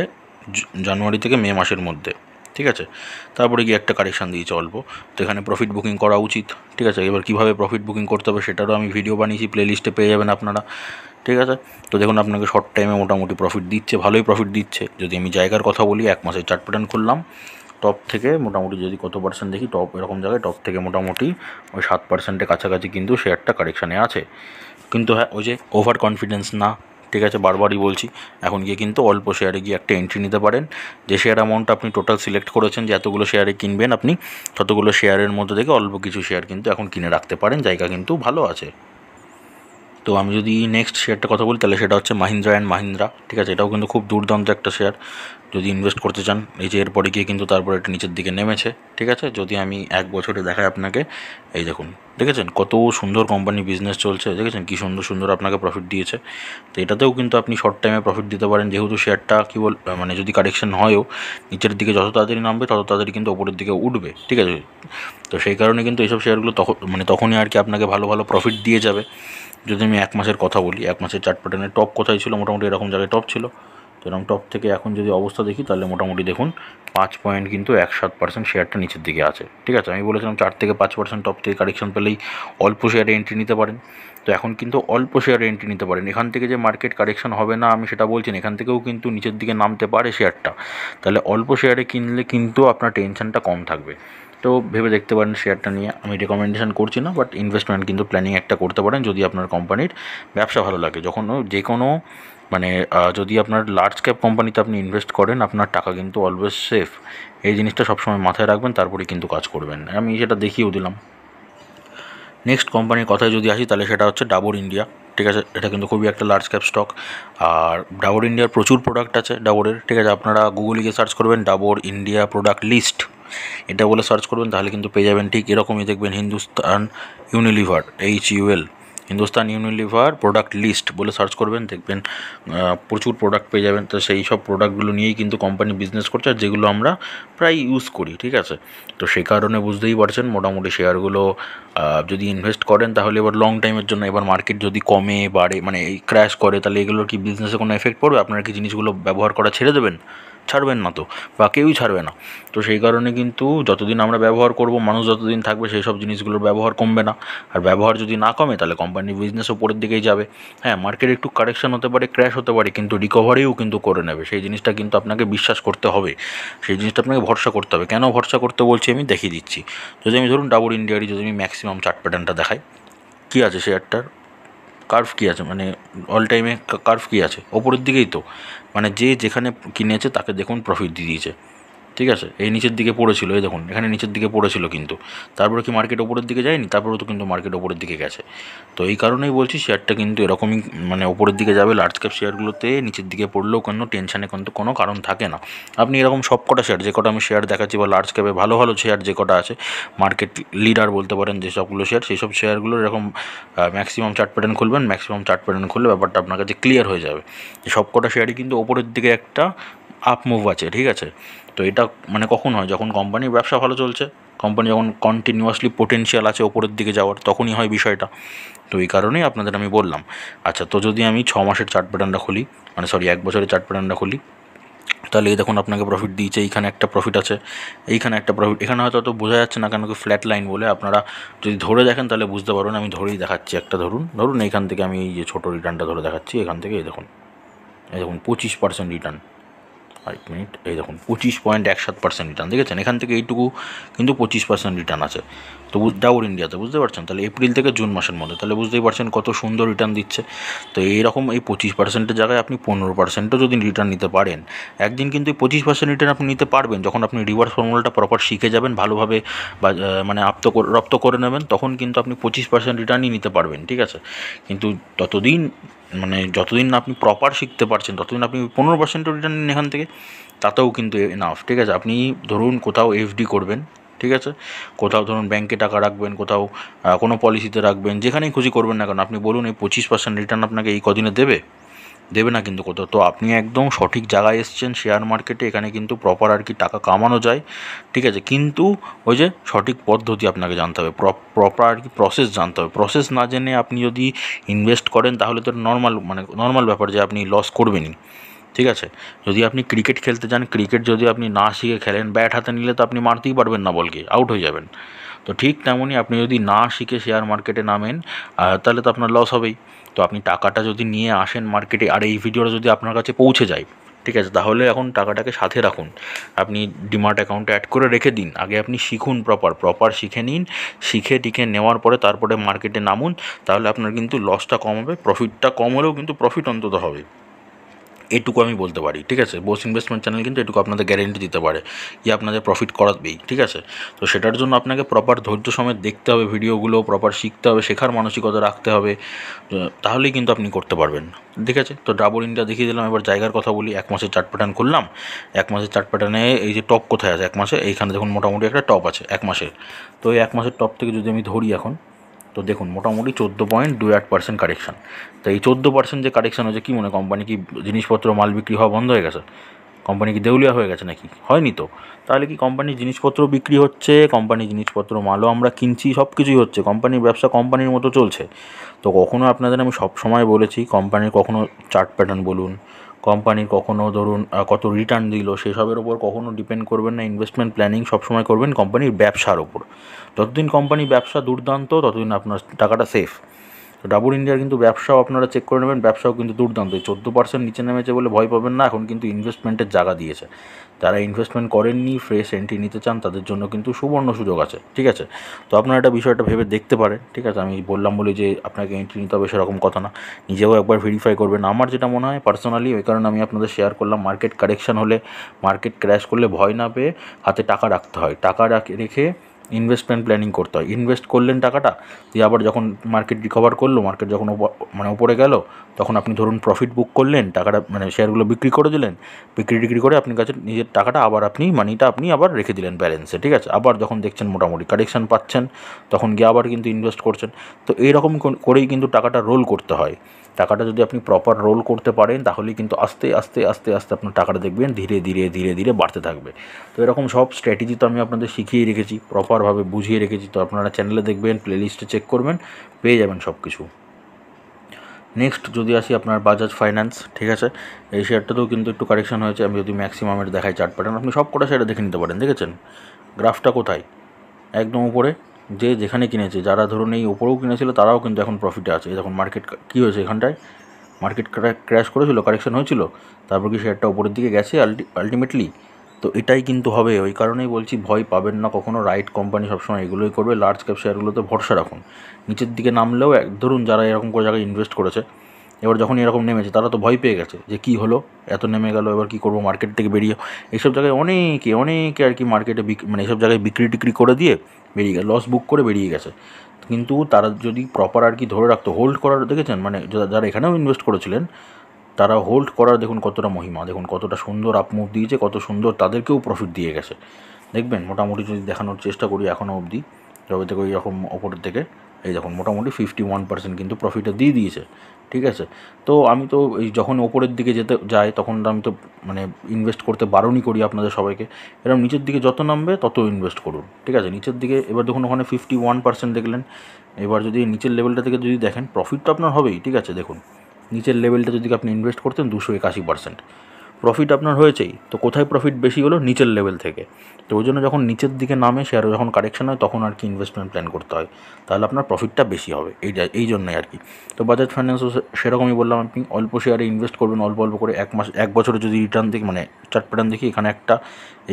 A: জানুয়ারি থেকে মে মাসের মধ্যে, ঠিক আছে। তারপরে গিয়ে একটা কারেকশান দিয়েছে অল্প, তো এখানে প্রফিট বুকিং করা উচিত, ঠিক আছে। এবার কীভাবে প্রফিট বুকিং করতে হবে সেটারও আমি ভিডিও বানিয়েছি, প্লেলিস্টে পেয়ে যাবেন আপনারা, ঠিক আছে। তো দেখুন আপনাকে শর্ট টাইমে মোটামুটি প্রফিট দিচ্ছে, ভালোই প্রফিট দিচ্ছে। যদি আমি জায়গার কথা বলি, 1 মাসের চার্ট প্যাটার্ন খুললাম, টপ থেকে মোটামুটি যদি কত পার্সেন্ট দেখি, টপ এরকম জায়গায় টপ থেকে মোটামুটি ওই 7%-এর কাছাকাছি কিন্তু শেয়ারটা কারেকশানে আছে। কিন্তু হ্যাঁ, ওই যে ওভার কনফিডেন্স না, ঠিক আছে, বারবারই বলছি। এখন গিয়ে কিন্তু অল্প শেয়ারে গিয়ে একটা এন্ট্রি নিতে পারেন। যে শেয়ার অ্যামাউন্টটা আপনি টোটাল সিলেক্ট করেছেন যে এতগুলো শেয়ারে কিনবেন আপনি, ততগুলো শেয়ারের মধ্যে থেকে অল্প কিছু শেয়ার কিন্তু এখন কিনে রাখতে পারেন, জায়গা কিন্তু ভালো আছে। তো আমি যদি নেক্সট শেয়ারটা কথা বলি তাহলে সেটা হচ্ছে মাহিন্দ্রা অ্যান্ড মাহিন্দ্রা, ঠিক আছে। এটাও কিন্তু খুব দুর্দান্ত একটা শেয়ার যদি ইনভেস্ট করতে চান। এই যে এরপরে গিয়ে কিন্তু তারপরে এটা নিচের দিকে নেমেছে, ঠিক আছে। যদি আমি এক বছরে দেখাই আপনাকে, এই দেখুন দেখেছেন কত সুন্দর কোম্পানি বিজনেস চলছে, দেখেছেন কী সুন্দর সুন্দর আপনাকে প্রফিট দিয়েছে। তো এটাতেও কিন্তু আপনি শর্ট টাইমে প্রফিট দিতে পারেন, যেহেতু শেয়ারটা মানে যদি কারেকশন হয়ও নিচের দিকে যত তাড়াতাড়ি নামবে তত তাড়াতাড়ি কিন্তু ওপরের দিকে উঠবে, ঠিক আছে। তো সেই কারণে কিন্তু এইসব শেয়ারগুলো তখনই আর কি আপনাকে ভালো ভালো প্রফিট দিয়ে যাবে। যদি আমি 1 মাসের কথা বলি, 1 মাসের চার্ট প্যাটার্নের টপ কোথায় ছিল, মোটামুটি এরকম জায়গায় টপ ছিল, তো এরকম টপ থেকে এখন যদি অবস্থা দেখি তাহলে মোটামুটি দেখুন 5 পয়েন্ট কিন্তু 17% শেয়ারটা নিচের দিকে আছে। ঠিক আছে, আমি বলেছিলাম 4 থেকে 5% টপ থেকে কারেকশন পেলেই অল্প শেয়ারে এন্ট্রি নিতে পারেন। তো এখন কিন্তু অল্প শেয়ারে এন্ট্রি নিতে পারেন। এখান থেকে যে মার্কেট কারেকশন হবে না আমি সেটা বলছি না, এখান থেকেও কিন্তু নিচের দিকে নামতে পারে শেয়ারটা। তাহলে অল্প শেয়ারে কিনলে কিন্তু আপনার টেনশনটা কম থাকবে। তো ভেবে দেখতে পারেন শেয়ারটা নিয়ে। আমি রেকমেন্ডেশন করছি না, বাট ইনভেস্টমেন্ট কিন্তু প্ল্যানিং একটা করতে পারেন যদি আপনার কোম্পানির ব্যবসা ভালো লাগে। যখন যে কোনো মানে যদি আপনার লার্জ ক্যাপ কোম্পানিতে আপনি ইনভেস্ট করেন আপনার টাকা কিন্তু অলওয়েজ সেফ। এই জিনিসটা সবসময় মাথায় রাখবেন, তারপরে কিন্তু কাজ করবেন। আমি সেটা দেখিয়েও দিলাম। নেক্সট কোম্পানির কথায় যদি আসি তাহলে সেটা হচ্ছে ডাবর ইন্ডিয়া। ঠিক আছে, এটা কিন্তু খুবই একটা লার্জ ক্যাপ স্টক। আর ডাবর ইন্ডিয়ার প্রচুর প্রোডাক্ট আছে ডাবরের। ঠিক আছে, আপনারা গুগলে গিয়ে সার্চ করবেন ডাবর ইন্ডিয়া প্রোডাক্ট লিস্ট, এটা বলে সার্চ করবেন তাহলে কিন্তু পেয়ে যাবেন। ঠিক এরকমই দেখবেন Hindustan Unilever, HUL, Hindustan Unilever product list বলে সার্চ করবেন, দেখবেন প্রচুর প্রোডাক্ট পেয়ে যাবেন। তো সেই সব প্রোডাক্টগুলো নিয়েই কিন্তু কোম্পানি বিজনেস করছে, আর যেগুলো আমরা প্রায় ইউজ করি। ঠিক আছে, তো সেই কারণে বুঝতেই পারছেন মোটামুটি শেয়ারগুলো যদি ইনভেস্ট করেন তাহলে এবার লং টাইমের জন্য, এবার মার্কেট যদি কমে বাড়ে মানে এই ক্র্যাশ করে তাহলে এগুলোর কি বিজনেসে কোনো এফেক্ট পড়বে? আপনারা কি জিনিসগুলো ব্যবহার করা ছেড়ে দেবেন? ছাড়বেন না তো, বা কেউই ছাড়বে না। তো সেই কারণে কিন্তু যতদিন আমরা ব্যবহার করব, মানুষ যতদিন থাকবে সেই সব জিনিসগুলোর ব্যবহার কমবে না। আর ব্যবহার যদি না কমে তাহলে কোম্পানির বিজনেস উপরের দিকেই যাবে। হ্যাঁ, মার্কেট একটু কারেকশন হতে পারে, ক্র্যাশ হতে পারে, কিন্তু রিকভারিও কিন্তু করে নেবে। সেই জিনিসটা কিন্তু আপনাকে বিশ্বাস করতে হবে, সেই জিনিসটা আপনাকে ভরসা করতে হবে। কেন ভরসা করতে বলছি আমি দেখিয়ে দিচ্ছি। যদি আমি ধরুন ডাবর ইন্ডিয়ারই যদি আমি ম্যাক্সিমাম চার্ট প্যাটার্নটা দেখাই, কী আছে শেয়ারটার কার্ভ কী আছে, মানে অল টাইমে কার্ভ কী আছে, ওপরের দিকেই তো। মানে যে যেখানে কিনেছে তাকে দেখুন প্রফিট দিয়ে দিয়েছে। ঠিক আছে, এই নিচের দিকে পড়েছিল, এই দেখুন এখানে নিচের দিকে পড়েছিল, কিন্তু তারপরে কি মার্কেট ওপরের দিকে যায়নি? তারপরেও তো কিন্তু মার্কেট ওপরের দিকে গেছে। তো এই কারণেই বলছি শেয়ারটা কিন্তু এরকমই মানে ওপরের দিকে যাবে। লার্জ ক্যাপ শেয়ারগুলোতে নিচের দিকে পড়লেও কোনো টেনশানে কিন্তু কোনো কারণ থাকে না। আপনি এরকম সব কটা শেয়ার, যে কটা আমি শেয়ার দেখাচ্ছি বা লার্জ ক্যাপে ভালো ভালো শেয়ার যে কটা আছে, মার্কেট লিডার বলতে পারেন যে সবগুলো শেয়ার, সেই সব শেয়ারগুলো এরকম ম্যাক্সিমাম চার্ট প্যাটার্ন খুলবেন, ম্যাক্সিমাম চার্ট প্যাটার্ন খুললে ব্যাপারটা আপনার কাছে ক্লিয়ার হয়ে যাবে যে সব কটা শেয়ারই কিন্তু ওপরের দিকে একটা আপ মুভ আছে। ঠিক আছে, তো এটা মানে কখন হয়? যখন কোম্পানির ব্যবসা ভালো চলছে, কোম্পানি যখন কন্টিনিউয়াসলি পোটেনশিয়াল আছে ওপরের দিকে যাওয়ার, তখনই হয় বিষয়টা। তো এই কারণেই আপনাদের আমি বললাম। আচ্ছা, তো যদি আমি 6 মাসের চার্ট প্যাটার্নটা খুলি, মানে সরি 1 বছরের চার্ট প্যাটার্নটা খুলি, তাহলে এই দেখুন আপনাকে প্রফিট দিয়েছে। এইখানে একটা প্রফিট আছে, এইখানে একটা প্রফিট। এখানে হয়তো অত বোঝা যাচ্ছে না কেন কি ফ্ল্যাট লাইন বলে, আপনারা যদি ধরে দেখেন তাহলে বুঝতে পারবেন। আমি ধরেই দেখাচ্ছি একটা, ধরুন এইখান থেকে আমি এই যে ছোটো রিটার্নটা ধরে দেখাচ্ছি, এখান থেকে এই দেখুন 25% রিটার্ন। এক মিনিট, এই দেখুন 25.17% রিটার্ন দেখেছেন। এখান থেকে এইটুকু কিন্তু 25% রিটার্ন আছে। তো ডাবর ইন্ডিয়াতে বুঝতে পারছেন, তাহলে এপ্রিল থেকে জুন মাসের মধ্যে, তাহলে বুঝতেই পারছেন কত সুন্দর রিটার্ন দিচ্ছে। তো এইরকম এই 25%-এর জায়গায় আপনি 15%ও যদি রিটার্ন নিতে পারেন, একদিন কিন্তু এই 25% রিটার্ন আপনি নিতে পারবেন। যখন আপনি রিভার্স ফর্মুলাটা প্রপার শিখে যাবেন ভালোভাবে, বা মানে রপ্ত করে নেবেন, তখন কিন্তু আপনি 25% রিটার্নই নিতে পারবেন। ঠিক আছে, কিন্তু ততদিন মানে যতদিন না আপনি প্রপার শিখতে পারছেন ততদিন আপনি 15% রিটার্ন নিন এখান থেকে, তাতেও কিন্তু এনাফ। ঠিক আছে, আপনি ধরুন কোথাও FD করবেন, ঠিক আছে, কোথাও ধরুন ব্যাংকে টাকা রাখবেন, কোথাও কোনো পলিসিতে রাখবেন, যেখানেই খুশি করবেন না কেন, আপনি বলুন এই 25% রিটার্ন আপনাকে এই কদিনে দেবে না কিন্তু কোথাও। তো আপনি একদম সঠিক জায়গায় এসেছেন শেয়ার মার্কেটে, এখানে কিন্তু প্রপার আর কি টাকা কামানো যায়। ঠিক আছে, কিন্তু ওই যে সঠিক পদ্ধতি আপনাকে জানতে হবে, প্রপার আর কি প্রসেস জানতে হবে। প্রসেস না জেনে আপনি যদি ইনভেস্ট করেন তাহলে তো নর্মাল ব্যাপার যে আপনি লস করবেনই। ঠিক আছে, যদি আপনি ক্রিকেট খেলতে যান, ক্রিকেট যদি আপনি না শিখে খেলেন, ব্যাট হাতে নিলে তো আপনি মারতেই পারবেন না বলকে, আউট হয়ে যাবেন। তো ঠিক তেমনই আপনি যদি না শিখে শেয়ার মার্কেটে নামেন তাহলে তো আপনার লস হবেই। তো আপনি টাকাটা যদি নিয়ে আসেন মার্কেটে, আর এই ভিডিওটা যদি আপনার কাছে পৌঁছে যায়, ঠিক আছে, তাহলে এখন টাকাটাকে সাথে রাখুন, আপনি ডিমার্ট অ্যাকাউন্টে অ্যাড করে রেখে দিন। আগে আপনি শিখুন, প্রপার শিখে নিন। শিখে টিখে নেওয়ার পরে তারপরে মার্কেটে নামুন, তাহলে আপনার কিন্তু লসটা কম হবে, প্রফিটটা কম হলেও কিন্তু প্রফিট অন্তত হবে। এটুকু আমি বলতে পারি। ঠিক আছে, বোস ইনভেস্টমেন্ট চ্যানেল কিন্তু এটুকু আপনাদের গ্যারেন্টি দিতে পারে যে আপনাদের প্রফিট করাবেই। ঠিক আছে, তো সেটার জন্য আপনাকে প্রপার ধৈর্য সমেত দেখতে হবে ভিডিওগুলো, প্রপার শিখতে হবে, শেখার মানসিকতা রাখতে হবে, তাহলেই কিন্তু আপনি করতে পারবেন। ঠিক আছে, তো ডাবর ইন্ডিয়া দেখিয়ে দিলাম। এবার জায়গার কথা বলি। 1 মাসের চার্ট প্যাটার্ন খুললাম। 1 মাসের চার্ট প্যাটার্নে এই যে টপ কোথায় আছে 1 মাসে, এইখানে দেখুন মোটামুটি একটা টপ আছে 1 মাসের। তো এই 1 মাসের টপ থেকে যদি আমি ধরি এখন, তো দেখুন মোটামুটি 14.28% কারেকশান। তো এই 14% যে কারেকশান হয়েছে, কী মনে কোম্পানি কি জিনিসপত্র মাল বিক্রি হওয়া বন্ধ হয়ে গেছে? কোম্পানি কি দেউলিয়া হয়ে গেছে নাকি? হয়নি তো। তাহলে কি কোম্পানির জিনিসপত্র বিক্রি হচ্ছে, কোম্পানির জিনিসপত্র মালও আমরা কিনছি, সব কিছুই হচ্ছে, কোম্পানির ব্যবসা কোম্পানির মতো চলছে। তো কখনো আপনাদের আমি সব সময় বলেছি, কোম্পানির কখনো চার্ট প্যাটার্ন বলুন, কোম্পানির কখনও ধরুন কত রিটার্ন দিল সেসবের ওপর কখনও ডিপেন্ড করবেন না। ইনভেস্টমেন্ট প্ল্যানিং সবসময় করবেন কোম্পানির ব্যবসার ওপর। যতদিন কোম্পানি ব্যবসা দুর্দান্ত ততদিন আপনার টাকাটা সেফ। তো ডাবর ইন্ডিয়ার কিন্তু ব্যবসাও আপনারা চেক করে নেবেন, ব্যবসাও কিন্তু দুর্দান্ত। 14% নিচে নেমেছে বলে ভয় পাবেন না, এখন কিন্তু ইনভেস্টমেন্টের জায়গা দিয়েছে। যারা ইনভেস্টমেন্ট করেননি, ফ্রেশ এন্ট্রি নিতে চান, তাদের জন্য কিন্তু সুবর্ণ সুযোগ আছে, ঠিক আছে। তো আপনারা একটা বিষয়টা ভেবে দেখতে পারেন, ঠিক আছে। আমি বললাম বলে যে আপনাকে এন্ট্রি নিতে হবে সেরকম কথা না, নিজেও একবার ভেরিফাই করবেন। আমার যেটা মনে হয় পার্সোনালি, ওই কারণে আমি আপনাদের শেয়ার করলাম। মার্কেট কারেকশন হলে, মার্কেট ক্র্যাশ করলে ভয় না পেয়ে হাতে টাকা রাখতে হয়, টাকা রেখে ইনভেস্টমেন্ট প্ল্যানিং করতে হয়। ইনভেস্ট করলেন টাকাটা, দিয়ে আবার যখন মার্কেট রিকভার করলো, মার্কেট যখন উপরে গেল, তখন আপনি ধরুন প্রফিট বুক করলেন, টাকাটা শেয়ারগুলো বিক্রি করে দিলেন, বিক্রি করে আপনার কাছে নিজের টাকাটা আবার মানিটা আপনি আবার রেখে দিলেন ব্যালেন্সে, ঠিক আছে। আবার যখন দেখছেন মোটামুটি কারেকশান পাচ্ছেন, তখন গিয়ে আবার কিন্তু ইনভেস্ট করছেন। তো এইরকম করেই কিন্তু টাকাটা রোল করতে হয়। টাকাটা যদি আপনি প্রপার রোল করতে পারেন, তাহলেই কিন্তু আস্তে আস্তে আস্তে আস্তে আপনার টাকাটা দেখবেন ধীরে ধীরে ধীরে ধীরে বাড়তে থাকবে। তো এরকম সব স্ট্র্যাটেজি তো আমি আপনাদের শিখিয়ে রেখেছি, প্রপারভাবে বুঝিয়ে রেখেছি। তো আপনারা চ্যানেলে দেখবেন, প্লেলিস্টে চেক করবেন, পেয়ে যাবেন সব কিছু। নেক্সট যদি আসি আপনার বাজাজ ফাইন্যান্স, ঠিক আছে। এই শেয়ারটাতেও কিন্তু একটু কারেকশন হয়েছে। আমি যদি ম্যাক্সিমামের দেখাই চার্ট প্যাটার্ন, আপনি সব কটা শেয়ারে দেখে নিতে পারেন। দেখেছেন গ্রাফটা কোথায়? একদম উপরে। যে যেখানে কিনেছে, যারা ধরুন এই উপরেও কিনেছিল, তারাও কিন্তু এখন প্রফিটে আছে। যখন মার্কেট কী হয়েছে, এখানটায় মার্কেট ক্র্যাশ করেছিল, কারেকশন হয়েছিল, তারপর কি শেয়ারটা উপরের দিকে গেছে আলটিমেটলি। তো এটাই কিন্তু হবে। ওই কারণেই বলছি, ভয় পাবেন না কখনো। রাইট কোম্পানি সবসময় এগুলোই করবে। লার্জ ক্যাপ শেয়ারগুলোতে ভরসা রাখুন। নিচের দিকে নামলেও ধরুন যারা এরকম করে জায়গায় ইনভেস্ট করেছে, এবার যখন এরকম নেমেছে, তারা তো ভয় পেয়ে গেছে যে কী হলো, এত নেমে গেল, এবার কী করবো, মার্কেট থেকে বেরিয়ে। এইসব জায়গায় অনেকে আর কি মার্কেটে এইসব জায়গায় বিক্রি টিক্রি করে দিয়ে বেরিয়ে গেছে, লস বুক করে বেরিয়ে গেছে। কিন্তু তারা যদি প্রপার আর কি ধরে রাখতো, হোল্ড করার, দেখেছেন যারা এখানেও ইনভেস্ট করেছিলেন, তারা হোল্ড করার দেখুন কতটা মহিমা, দেখুন কতটা সুন্দর আপমুভ দিয়েছে, কত সুন্দর তাদেরকেও প্রফিট দিয়ে গেছে। দেখবেন মোটামুটি যদি দেখানোর চেষ্টা করি এখনও অবধি, যবে থেকে ওই রকম ওপরের থেকে, এই দেখুন মোটামুটি 51% কিন্তু প্রফিটটা দিয়ে দিয়েছে, ঠিক আছে। তো আমি তো এই যখন ওপরের দিকে যাই, তখন আমি তো ইনভেস্ট করতে বারণই করি আপনাদের সবাইকে। এরকম নিচের দিকে যত নামবে তত ইনভেস্ট করুন, ঠিক আছে। নিচের দিকে এবার দেখুন ওখানে 51% দেখলেন। এবার যদি নিচের লেভেলটা থেকে যদি দেখেন, প্রফিট তো আপনার হবেই, ঠিক আছে। দেখুন নিচের লেভেলটা যদি আপনি ইনভেস্ট করতেন 281%, প্রফিট আপনার হয়েছেই। তো কোথায় প্রফিট বেশি হলো? নিচের লেভেল থেকে। তো ওই জন্য যখন নিচের দিকে নামে শেয়ার, যখন কারেকশন হয়, তখন আর কি ইনভেস্টমেন্ট প্ল্যান করতে হয়, তাহলে আপনার প্রফিটটা বেশি হবে। এই জন্যই আর কি। তো বাজাজ ফাইন্যান্সও সেরকমই বললাম, আপনি অল্প শেয়ারে ইনভেস্ট করবেন, অল্প অল্প করে। এক বছরে যদি রিটার্ন দেখি, চার্ট প্যাটার্ন দেখি, এখানে একটা,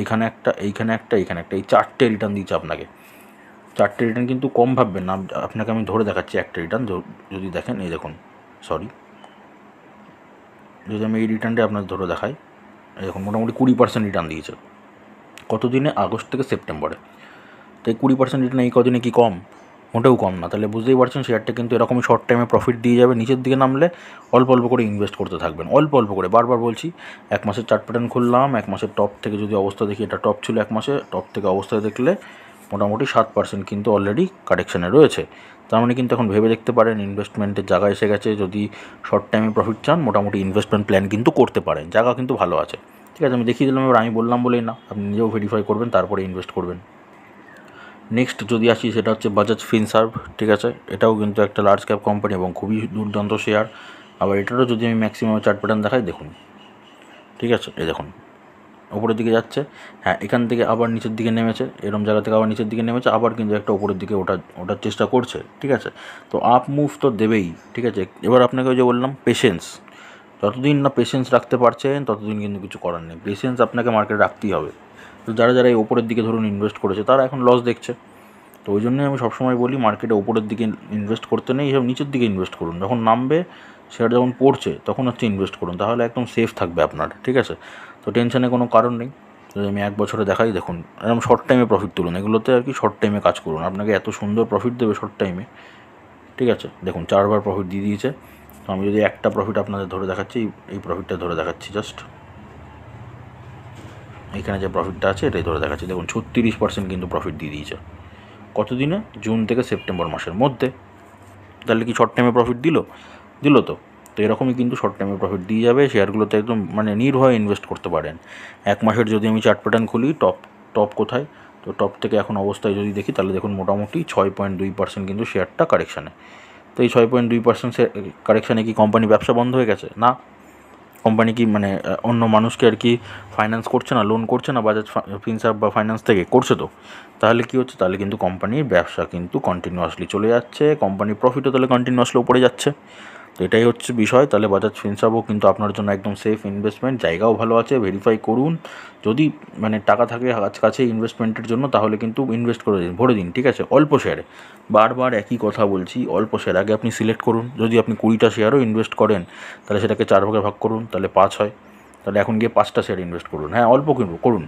A: এইখানে একটা, এইখানে একটা, এইখানে একটা, এই 4টে রিটার্ন দিচ্ছে আপনাকে। 4টে রিটার্ন কিন্তু কম ভাববেন না। আপনাকে আমি ধরে দেখাচ্ছি একটা রিটার্ন, যদি দেখেন, এই দেখুন, সরি, যদি আমি এই রিটার্নটা আপনার ধরে দেখাই, এখন মোটামুটি 20% রিটার্ন দিয়েছে। কত দিনে? আগস্ট থেকে সেপ্টেম্বরে। তো এই 20% রিটার্ন এই কদিনে কি কম? মোটেও কম না। তাহলে বুঝতেই পারছেন শেয়ারটা কিন্তু এরকমই শর্ট টাইমে প্রফিট দিয়ে যাবে। নিচের দিকে নামলে অল্প অল্প করে ইনভেস্ট করতে থাকবেন, অল্প অল্প করে। বারবার বলছি, 1 মাসের চার্ট প্যাটার্ন খুললাম, 1 মাসের টপ থেকে যদি অবস্থা দেখি, এটা টপ ছিল 1 মাসে, টপ থেকে অবস্থায় দেখলে মোটামুটি 7% কিন্তু অলরেডি কারেকশানে রয়েছে। তার মানে কিন্তু এখন ভেবে দেখতে পারেন, ইনভেস্টমেন্টের জায়গা এসে গেছে। যদি শর্ট টাইমে প্রফিট চান, মোটামুটি ইনভেস্টমেন্ট প্ল্যান কিন্তু করতে পারেন, জায়গা কিন্তু ভালো আছে, ঠিক আছে। আমি দেখিয়ে দিলাম, এবার আমি বললাম বলেই না, আপনি নিজেও ভেরিফাই করবেন, তারপরে ইনভেস্ট করবেন। নেক্সট যদি আসি, সেটা হচ্ছে বাজাজ ফিনসার্ভ, ঠিক আছে। এটাও কিন্তু একটা লার্জ ক্যাপ কোম্পানি এবং খুবই দুর্দান্ত শেয়ার। আবার এটারও যদি আমি ম্যাক্সিমাম চার্ট প্যাটার্ন দেখাই, দেখুন, ঠিক আছে, এই দেখুন ওপরের দিকে যাচ্ছে। হ্যাঁ, এখান থেকে আবার নিচের দিকে নেমেছে, এরকম জায়গা থেকে আবার নিচের দিকে নেমেছে, আবার কিন্তু একটা ওপরের দিকে ওঠার চেষ্টা করছে, ঠিক আছে। তো আপ মুভ তো দেবেই, ঠিক আছে। এবার আপনাকে ওই যে বললাম, পেশেন্স। যতদিন না পেশেন্স রাখতে পারছেন, ততদিন কিন্তু কিছু করার নেই। পেশেন্স আপনাকে মার্কেটে রাখতেই হবে। তো যারা এই ওপরের দিকে ধরুন ইনভেস্ট করেছে, তারা এখন লস দেখছে। তো ওই জন্যই আমি সবসময় বলি, মার্কেটে ওপরের দিকে ইনভেস্ট করতে নেই, এসব নিচের দিকে ইনভেস্ট করুন। যখন নামবে, শেয়ার যখন পড়ছে, তখন হচ্ছে ইনভেস্ট করুন, তাহলে একদম সেফ থাকবে আপনার, ঠিক আছে। তো টেনশনে কোনো কারণ নেই। যদি আমি 1 বছরে দেখাই, দেখুন এরকম শর্ট টাইমে প্রফিট তুলুন, এগুলোতে আর কি শর্ট টাইমে কাজ করুন, আপনাকে এত সুন্দর প্রফিট দেবে শর্ট টাইমে, ঠিক আছে। দেখুন 4বার প্রফিট দিয়ে দিয়েছে। তো আমি যদি একটা প্রফিট আপনাদের ধরে দেখাচ্ছি, এই প্রফিটটা ধরে দেখাচ্ছি, জাস্ট এখানে যে প্রফিটটা আছে এটাই ধরে দেখাচ্ছি। দেখুন 36% কিন্তু প্রফিট দিয়ে দিয়েছে। কত দিনে? জুন থেকে সেপ্টেম্বর মাসের মধ্যে। তাহলে কি শর্ট টাইমে প্রফিট দিল? তো এরকমই কিন্তু শর্ট টাইমে প্রফিট দিয়ে যাবে। শেয়ারগুলোতে একদম নির্ভয়ে ইনভেস্ট করতে পারেন। 1 মাসের যদি আমি চার্ট প্যাটার্ন খুলি, টপ কোথায়? তো টপ থেকে এখন অবস্থায় যদি দেখি, তাহলে দেখুন মোটামুটি 6.2% কিন্তু শেয়ারটা কারেকশানে। তো এই 6.2% কারেকশানে কি কোম্পানি ব্যবসা বন্ধ হয়ে গেছে? না, কোম্পানি কি মানে অন্য মানুষকে আর কি ফাইন্যান্স করছে না, লোন করছে না বাজাজ ফিনসার্ভ বা ফাইন্যান্স থেকে? করছে তো। তাহলে কী হচ্ছে, তাহলে কিন্তু কোম্পানির ব্যবসা কিন্তু কন্টিনিউয়াসলি চলে যাচ্ছে, কোম্পানির প্রফিটও তাহলে কন্টিনিউয়াসলি উপরে যাচ্ছে। তো এটাই হচ্ছে বিষয়। তাহলে বাজাজ ফিনসার্ভও কিন্তু আপনার জন্য একদম সেফ ইনভেস্টমেন্ট, জায়গাও ভালো আছে, ভেরিফাই করুন। যদি মানে টাকা থাকে কাছে ইনভেস্টমেন্টের জন্য, তাহলে কিন্তু ইনভেস্ট করে দিন, ভরে দিন, ঠিক আছে, অল্প শেয়ারে। বারবার একই কথা বলছি, অল্প শেয়ার আগে আপনি সিলেক্ট করুন। যদি আপনি 20টা শেয়ারও ইনভেস্ট করেন, তাহলে সেটাকে 4 ভাগে ভাগ করুন, তাহলে 5 হয়। তাহলে এখন গিয়ে 5টা শেয়ার ইনভেস্ট করুন। হ্যাঁ, অল্প করুন,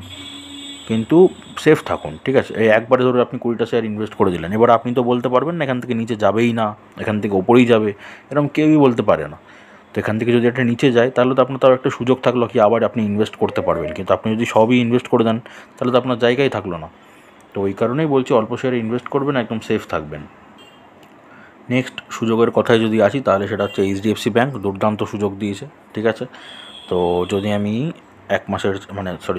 A: কিন্তু সেফ থাকুন, ঠিক আছে। এই একবারে ধরে আপনি 20টা শেয়ার ইনভেস্ট করে দিলেন, এবার আপনি তো বলতে পারবেন না এখান থেকে নিচে যাবেই না, এখান থেকে ওপরেই যাবে, এরকম কেউই বলতে পারে না। তো এখান থেকে যদি একটা নিচে যায়, তাহলে তো আপনার তাও একটা সুযোগ থাকলো কি আবার আপনি ইনভেস্ট করতে পারবেন। কিন্তু আপনি যদি সবই ইনভেস্ট করে দেন, তাহলে তো আপনার জায়গাই থাকলো না। তো ওই কারণেই বলছি অল্প শেয়ারে ইনভেস্ট করবেন, একদম সেফ থাকবেন। নেক্সট সুযোগের কথায় যদি আসি, তাহলে সেটা হচ্ছে এইচডিএফসি ব্যাঙ্ক দুর্দান্ত সুযোগ দিয়েছে, ঠিক আছে। তো যদি আমি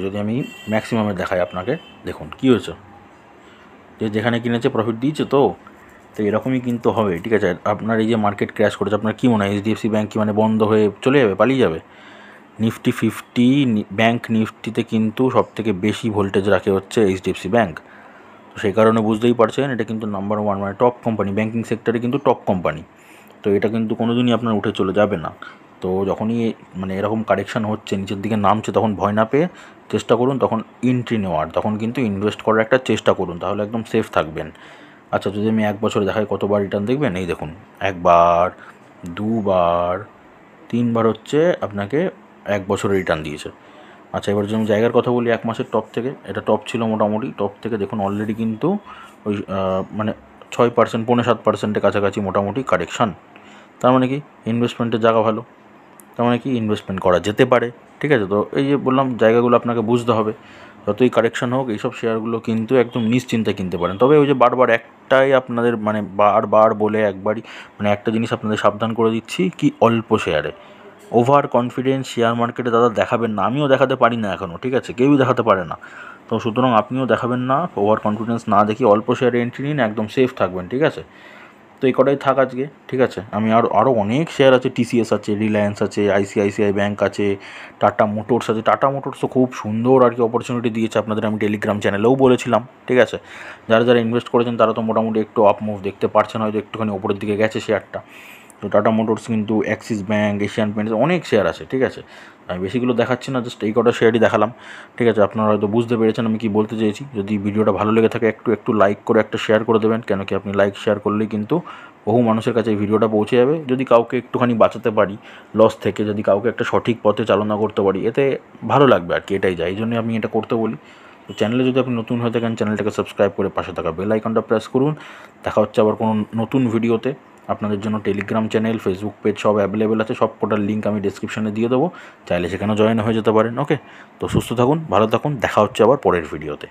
A: যদি আমি ম্যাক্সিমামে দেখাই আপনাকে, দেখুন কী হয়েছে, যেখানে কিনেছে প্রফিট দিয়েছে। তো এরকমই কিন্তু হবে, ঠিক আছে। আপনার এই যে মার্কেট ক্র্যাশ করেছে, আপনার কী মনে হয় এইচডিএফসি ব্যাঙ্ক কি মানে বন্ধ হয়ে চলে যাবে, পালিয়ে যাবে? নিফটি 50 ব্যাঙ্ক নিফটিতে কিন্তু সবথেকে বেশি ভোল্টেজ রাখে হচ্ছে এইচডিএফসি ব্যাঙ্ক। তো সেই কারণে বুঝতেই পারছেন, এটা কিন্তু নাম্বার 1 মানে টপ কোম্পানি, ব্যাঙ্কিং সেক্টরে কিন্তু টপ কোম্পানি। তো এটা কিন্তু কোনো দিনই আপনার উঠে চলে যাবে না। তো যখনই মানে এরকম কারেকশান হচ্ছে, নিচের দিকে নামছে, তখন ভয় না পেয়ে চেষ্টা করুন তখন এন্ট্রি নেওয়ার, তখন কিন্তু ইনভেস্ট করার একটা চেষ্টা করুন, তাহলে একদম সেফ থাকবেন। আচ্ছা, যদি আমি 1 বছরে দেখাই কতবার রিটার্ন দেখবেন, এই দেখুন, 1 বার, 2 বার, 3 বার হচ্ছে আপনাকে 1 বছরে রিটার্ন দিয়েছে। আচ্ছা, এবার যদি আমি জায়গার কথা বলি, 1 মাসের টপ থেকে, এটা টপ ছিল মোটামুটি, টপ থেকে দেখুন অলরেডি কিন্তু ওই মানে 6%, 7.5%-এর কাছাকাছি মোটামুটি কারেকশান। তার মানে কি ইনভেস্টমেন্টের জায়গা ভালো, তার মানে কি ইনভেস্টমেন্ট করা যেতে পারে, ঠিক আছে। তো এই যে বললাম, জায়গাগুলো আপনাকে বুঝতে হবে। যতই কারেকশান হোক, এইসব শেয়ারগুলো কিন্তু একদম নিশ্চিন্তে কিনতে পারেন। তবে ওই যে বারবার একটাই আপনাদের মানে বারবার বলে একবারই মানে একটা জিনিস আপনাদের সাবধান করে দিচ্ছি, কি অল্প শেয়ারে ওভার কনফিডেন্স শেয়ার মার্কেটে দাদা দেখাবেন না। আমিও দেখাতে পারি না এখনও, ঠিক আছে, কেউই দেখাতে পারে না। তো সুতরাং আপনিও দেখাবেন না, ওভার কনফিডেন্স না দেখি অল্প শেয়ারে এন্ট্রি নিন, একদম সেফ থাকবেন, ঠিক আছে। তো এই কটাই থাক আজকে, ঠিক আছে। আমি আরও অনেক শেয়ার আছে, টিসিএস আছে, রিলায়েন্স আছে, আইসিআইসিআই ব্যাঙ্ক আছে, টাটা মোটরস আছে। টাটা মোটরসও খুব সুন্দর আর কি অপরচুনিটি দিয়েছে আপনাদের, আমি টেলিগ্রাম চ্যানেলেও বলেছিলাম, ঠিক আছে। যারা যারা ইনভেস্ট করেছেন তারা তো মোটামুটি একটু আপ মুভ দেখতে পারছেন, হয়তো একটুখানি ওপরের দিকে গেছে শেয়ারটা। তো টাটা মোটরস কিন্তু, অ্যাক্সিস ব্যাঙ্ক, এশিয়ান পেন্টস, অনেক শেয়ার আছে, ঠিক আছে। আমি বেশিগুলো দেখাচ্ছি না, জাস্ট এই কটা শেয়ারই দেখালাম, ঠিক আছে। আপনারা হয়তো বুঝতে পেরেছেন আমি কী বলতে চেয়েছি। যদি ভিডিওটা ভালো লেগে থাকে, একটু লাইক করে একটা শেয়ার করে দেবেন, কেন কি আপনি লাইক শেয়ার করলেই কিন্তু বহু মানুষের কাছে এই ভিডিওটা পৌঁছে যাবে। যদি কাউকে একটুখানি বাঁচাতে পারি লস থেকে, যদি কাউকে একটা সঠিক পথে চালনা করতে পারি, এতে ভালো লাগবে আর কি, এটাই যাই, এই জন্যই আমি এটা করতে বলি। তো চ্যানেলে যদি আপনি নতুন হয়ে থাকেন, চ্যানেলটাকে সাবস্ক্রাইব করে পাশে থাকা বেল আইকনটা প্রেস করুন। দেখা হচ্ছে আবার কোনো নতুন ভিডিওতে। আপনাদের জন্য টেলিগ্রাম চ্যানেল, ফেসবুক পেজ সব অ্যাভেলেবেল আছে, সব কটার লিঙ্ক আমি ডিসক্রিপশনে দিয়ে দেবো, চাইলে সেখানে জয়েন হয়ে যেতে পারেন। ওকে, তো সুস্থ থাকুন, ভালো থাকুন, দেখা হচ্ছে আবার পরের ভিডিওতে।